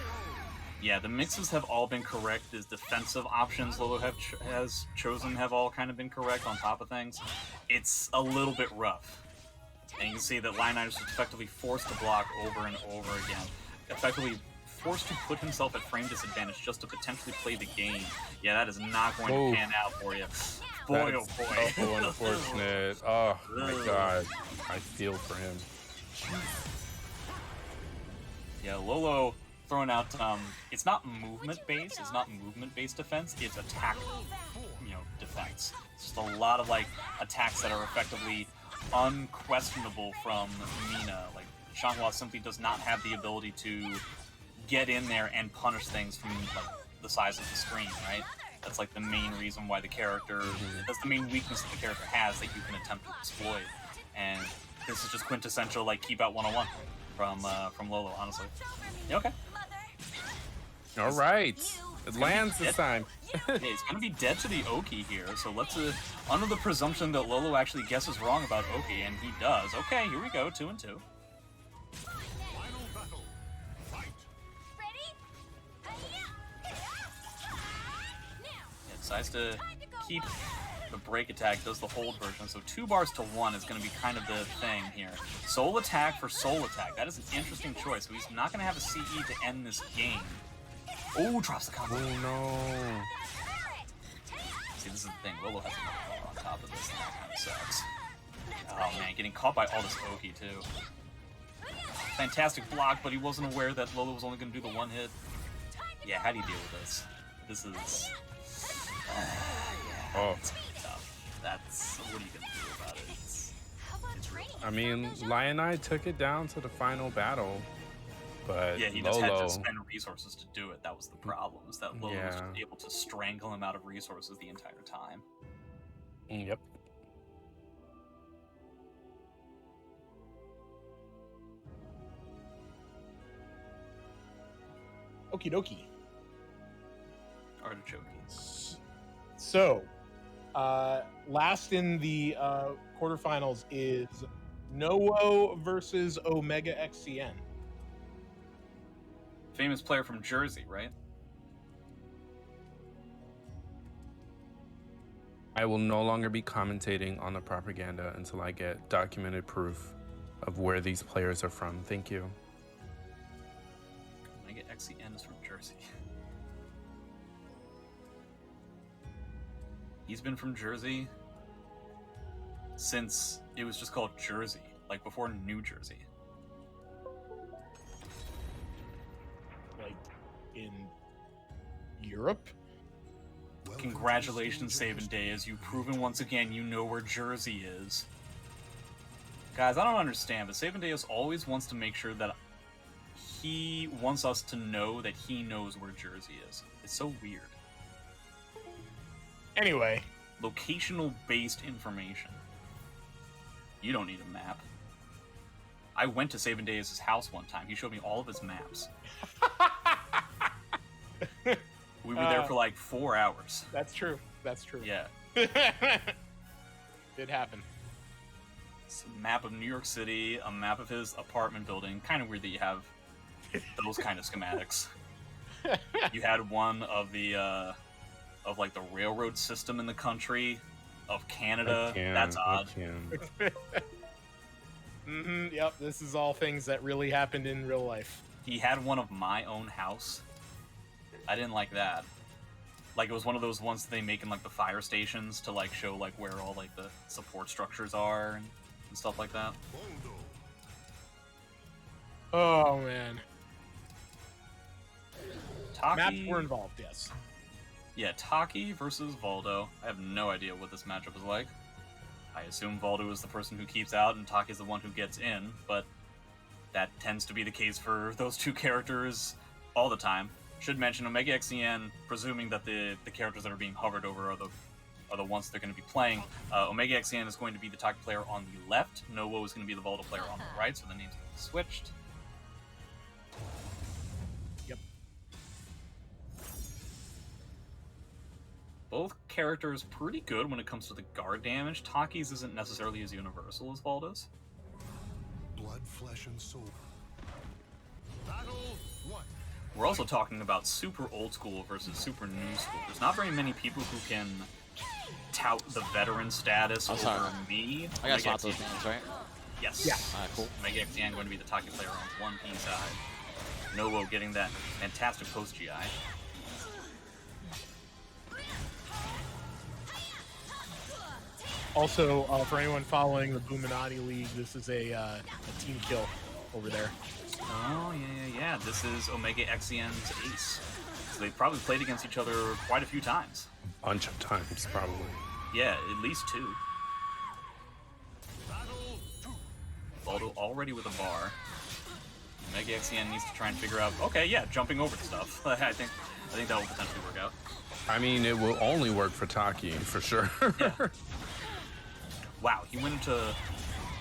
Yeah, the mixes have all been correct. His defensive options Lolo has chosen have all kind of been correct on top of things. It's a little bit rough. And you can see that Lioneye is effectively forced to block over and over again. Effectively forced to put himself at frame disadvantage just to potentially play the game. Yeah, that is not going to pan out for you. Boy, oh boy. So unfortunate. Oh my god. I feel for him. Yeah, Lolo throwing out, it's not movement-based, it's not movement-based defense, it's attack, you know, defense. It's just a lot of, like, attacks that are effectively unquestionable from Mina. Like, Xianghua simply does not have the ability to get in there and punish things from like the size of the screen, right? That's like the main reason why the character, that's the main weakness that the character has that you can attempt to exploit. And this is just quintessential like keep out 101 from Lolo, honestly. You okay? All right, it lands this time. Yeah, he's gonna be dead to the Oki here, so let's under the presumption that Lolo actually guesses wrong about Oki, and he does. Okay, here we go, 2-2. Decides to keep the break attack, does the hold version, so 2 bars to 1 is going to be kind of the thing here. Soul attack for soul attack, that is an interesting choice. So he's not going to have a CE to end this game. Oh, drops the combo. Oh no. See, this is the thing, Lolo has a on top of this, and that kind of sucks. Oh man, getting caught by all this Oki too. Fantastic block, but he wasn't aware that Lolo was only going to do the 1 hit. Yeah, how do you deal with this? This is... Oh. It's tough. That's what are you gonna do about it? It's real. I mean, Lioneye took it down to the final battle, but yeah, he just had to spend resources to do it. That was the problem. Is that Lolo was able to strangle him out of resources the entire time. Yep. Okie dokie. Artichoke. So, last in the quarterfinals is Nowo versus Omega XCN. Famous player from Jersey, right? I will no longer be commentating on the propaganda until I get documented proof of where these players are from. Thank you. Omega XCN is from Jersey. He's been from Jersey since it was just called Jersey, like before New Jersey. Like in Europe? Congratulations, Saving Days. You've proven once again you know where Jersey is. Guys, I don't understand, but Saving Days always wants to make sure that he wants us to know that he knows where Jersey is. It's so weird. Anyway. Locational-based information. You don't need a map. I went to Saving Days' house one time. He showed me all of his maps. We were there for like 4 hours. That's true. That's true. Yeah. Did happen. It's a map of New York City, a map of his apartment building. Kind of weird that you have those kind of schematics. You had one of the of like the railroad system in the country, of Canada. That's odd. Yep, this is all things that really happened in real life. He had one of my own house. I didn't like that. Like, it was one of those ones that they make in like the fire stations to like show like where all like the support structures are and stuff like that. Oh man. Taki... Maps were involved, yes. Yeah, Taki versus Voldo. I have no idea what this matchup is like. I assume Voldo is the person who keeps out and Taki is the one who gets in, but that tends to be the case for those two characters all the time. Should mention Omega XCN, presuming that the characters that are being hovered over are the ones they're going to be playing. Omega XCN is going to be the Taki player on the left. Nowo is going to be the Voldo player on the right, so the names are switched. Yep. Both characters pretty good when it comes to the guard damage. Taki's isn't necessarily as universal as Voldo's. Blood, flesh, and soul. Battle 1. We're also talking about super old school versus super new school. There's not very many people who can tout the veteran status over me. I gotta spot those names, right? Yes. Yeah. Alright, cool. Omega XCN going to be the Taki player on 1P side. Nowo getting that fantastic post GI. Also, for anyone following the Boominati League, this is a team kill over there. Oh, yeah. This is Omega XCN's ace. So they've probably played against each other quite a few times. A bunch of times, probably. Yeah, at least 2. Voldo already with a bar. Omega XCN needs to try and figure out, okay, yeah, jumping over stuff. I think that will potentially work out. I mean, it will only work for Taki, for sure. Yeah. Wow, he went into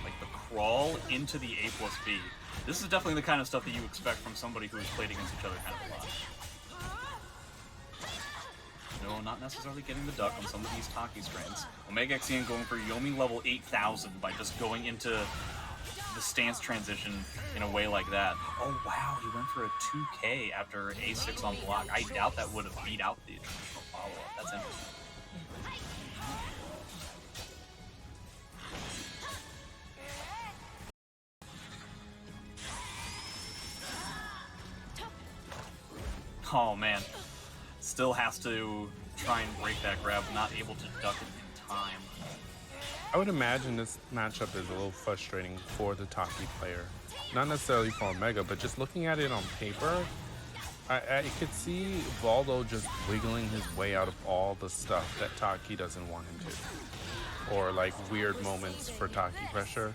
like the crawl into the A+B. This is definitely the kind of stuff that you expect from somebody who has played against each other kind of a lot. No, not necessarily getting the duck on some of these Taki strengths. Omega XCN going for Yomi level 8,000 by just going into the stance transition in a way like that. Oh wow, he went for a 2K after A6 on block. I doubt that would have beat out the traditional follow-up. That's interesting. Oh man, still has to try and break that grab, not able to duck it in time. I would imagine this matchup is a little frustrating for the Taki player. Not necessarily for Omega, but just looking at it on paper, I could see Voldo just wiggling his way out of all the stuff that Taki doesn't want him to. Or like weird moments for Taki pressure.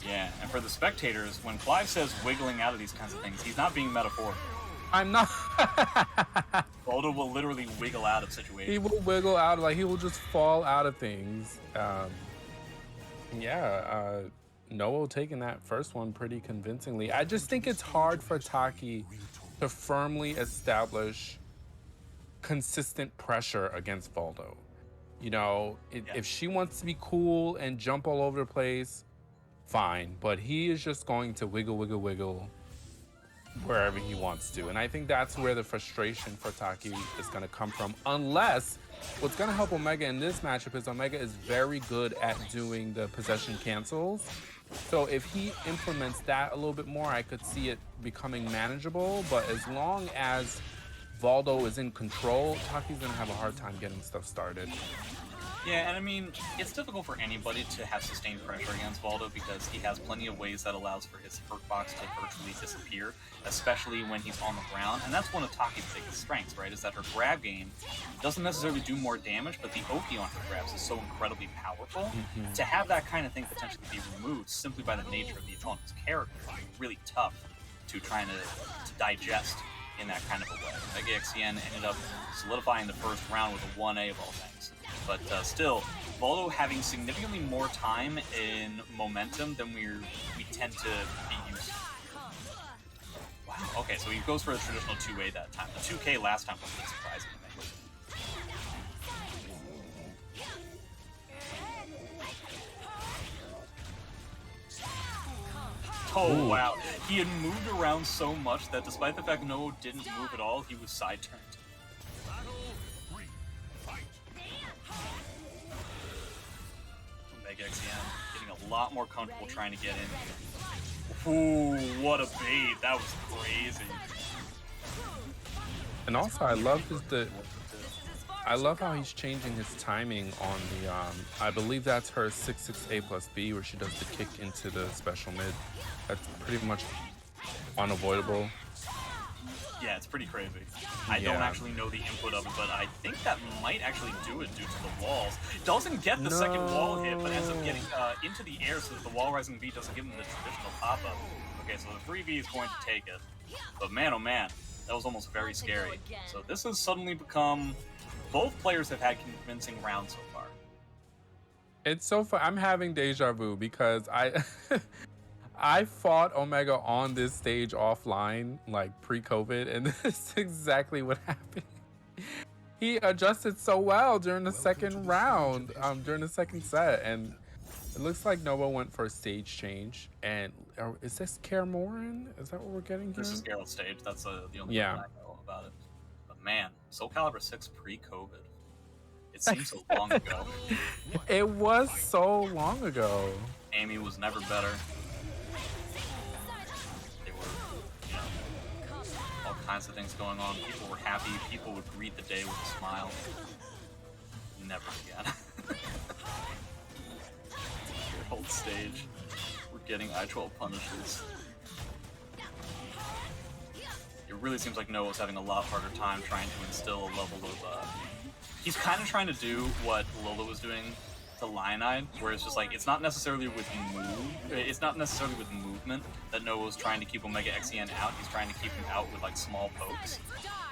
Yeah, and for the spectators, when Clive says wiggling out of these kinds of things, he's not being metaphorical. I'm not. Voldo will literally wiggle out of situations. He will wiggle out, like he will just fall out of things. Noah taking that first one pretty convincingly. I just think it's hard for Taki to firmly establish consistent pressure against Voldo. You know, if she wants to be cool and jump all over the place, fine. But he is just going to wiggle wherever he wants to. And I think that's where the frustration for Taki is going to come from. Unless what's going to help Omega in this matchup is Omega is very good at doing the possession cancels. So if he implements that a little bit more, I could see it becoming manageable. But as long as Voldo is in control, Taki's going to have a hard time getting stuff started. Yeah, and I mean, it's difficult for anybody to have sustained pressure against Valdo because he has plenty of ways that allows for his hurt box to virtually disappear, especially when he's on the ground. And that's one of Taki's biggest strengths, right? Is that her grab game doesn't necessarily do more damage, but the Oki on her grabs is so incredibly powerful. To have that kind of thing potentially be removed simply by the nature of the opponent's character is really tough to trying to digest in that kind of a way. Mega XCN ended up solidifying the first round with a 1A of all things. But still, Valdo having significantly more time in momentum than we tend to be used to. Wow, okay, so he goes for a traditional 2A that time. The 2K last time was a bit surprising to me. Oh, wow. He had moved around so much that despite the fact Noah didn't move at all, he was side-turned. Mega XCN getting a lot more comfortable trying to get in. Ooh, what a bait. That was crazy. And also, I love how he's changing his timing on the, I believe that's her 6-6A plus B, where she does the kick into the special mid. That's pretty much unavoidable. Yeah, it's pretty crazy. I don't actually know the input of it, but I think that might actually do it due to the walls. Doesn't get the second wall hit, but ends up getting into the air so that the wall rising B doesn't give him the traditional pop-up. Okay, so the 3B is going to take it. But man, oh man, that was almost very scary. So this has suddenly become... Both players have had convincing rounds so far. It's so fun. I'm having deja vu because I fought Omega on this stage offline, like pre-COVID, and this is exactly what happened. He adjusted so well during the second round, during the second set, and it looks like Noah went for a stage change. And is this Kaer Morhen? Is that what we're getting here? This is Geralt's stage. That's the only thing I know about it. But man, Soulcalibur 6 pre-COVID. It seems so long ago. It was so long ago. Amy was never better. They were, all kinds of things going on. People were happy. People would greet the day with a smile. Never again. Hold stage. We're getting I-12 punishes. It really seems like Noah's having a lot harder time trying to instill a level of, he's kind of trying to do what Lola was doing to Lionide, where it's just like, it's not necessarily with movement that Noah's trying to keep Omega XCN out. He's trying to keep him out with like small pokes,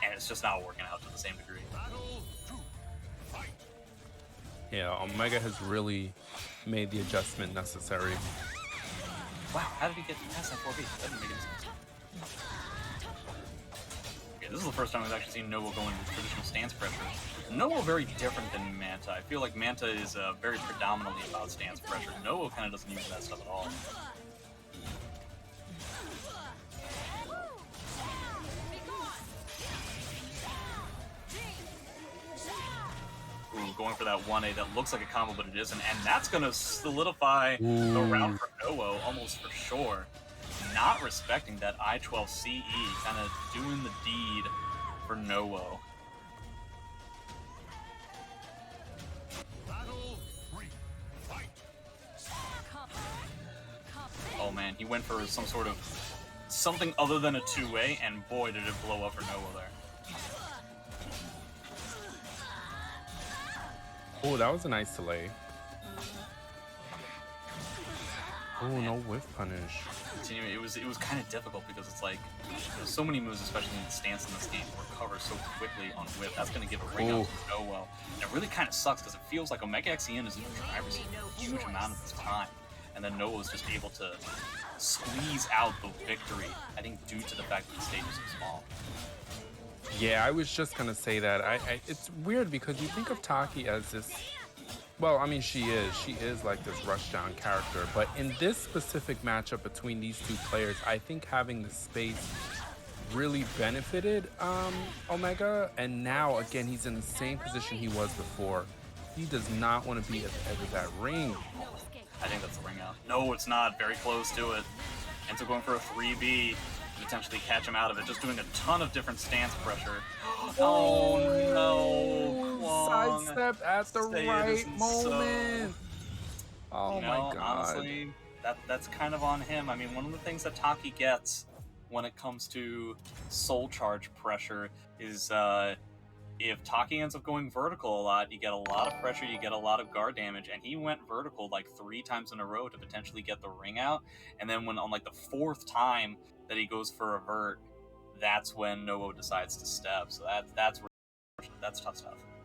and it's just not working out to the same degree. Yeah, Omega has really made the adjustment necessary. Wow, how did he get past that 4B? That didn't make any sense. Okay, this is the first time we've actually seen Noah going with traditional stance pressure. Noah very different than Manta. I feel like Manta is very predominantly about stance pressure. Noah kind of doesn't use that stuff at all. Ooh, going for that 1A that looks like a combo, but it isn't. And that's going to solidify the round for Noah, almost for sure. Not respecting that I-12 CE, kind of doing the deed for Noah. Oh man, he went for some sort of something other than a 2-way, and boy did it blow up for Noah there. Oh, that was a nice delay. Oh, no whiff punish. It was kind of difficult because it's like there's so many moves, especially in the stance in this game, to recover so quickly on whiff. That's going to give a ring out to Noah. And it really kind of sucks because it feels like Omega XCN is in the driver's seat for a huge amount of this time. And then Noah's just able to squeeze out the victory, I think, due to the fact that the stage is so small. Yeah, I was just gonna say that. It's weird because you think of Taki as this, well, I mean, she is like this rushdown character, but in this specific matchup between these two players, I think having the space really benefited Omega, and now again he's in the same position he was before. He does not want to be at the edge of that ring. I think that's the ring out. No, it's not. Very close to it. Enzo going for a 3B. potentially catch him out of it, just doing a ton of different stance pressure. Oh no! Kwong. Sidestep at the Say it right isn't so. moment. Oh You my know, god. honestly, that's kind of on him. I mean, one of the things that Taki gets when it comes to soul charge pressure is if Taki ends up going vertical a lot, you get a lot of pressure, you get a lot of guard damage, and he went vertical like 3 times in a row to potentially get the ring out, and then when on like the 4th time that he goes for a vert, that's when Novo decides to step. So that's tough stuff.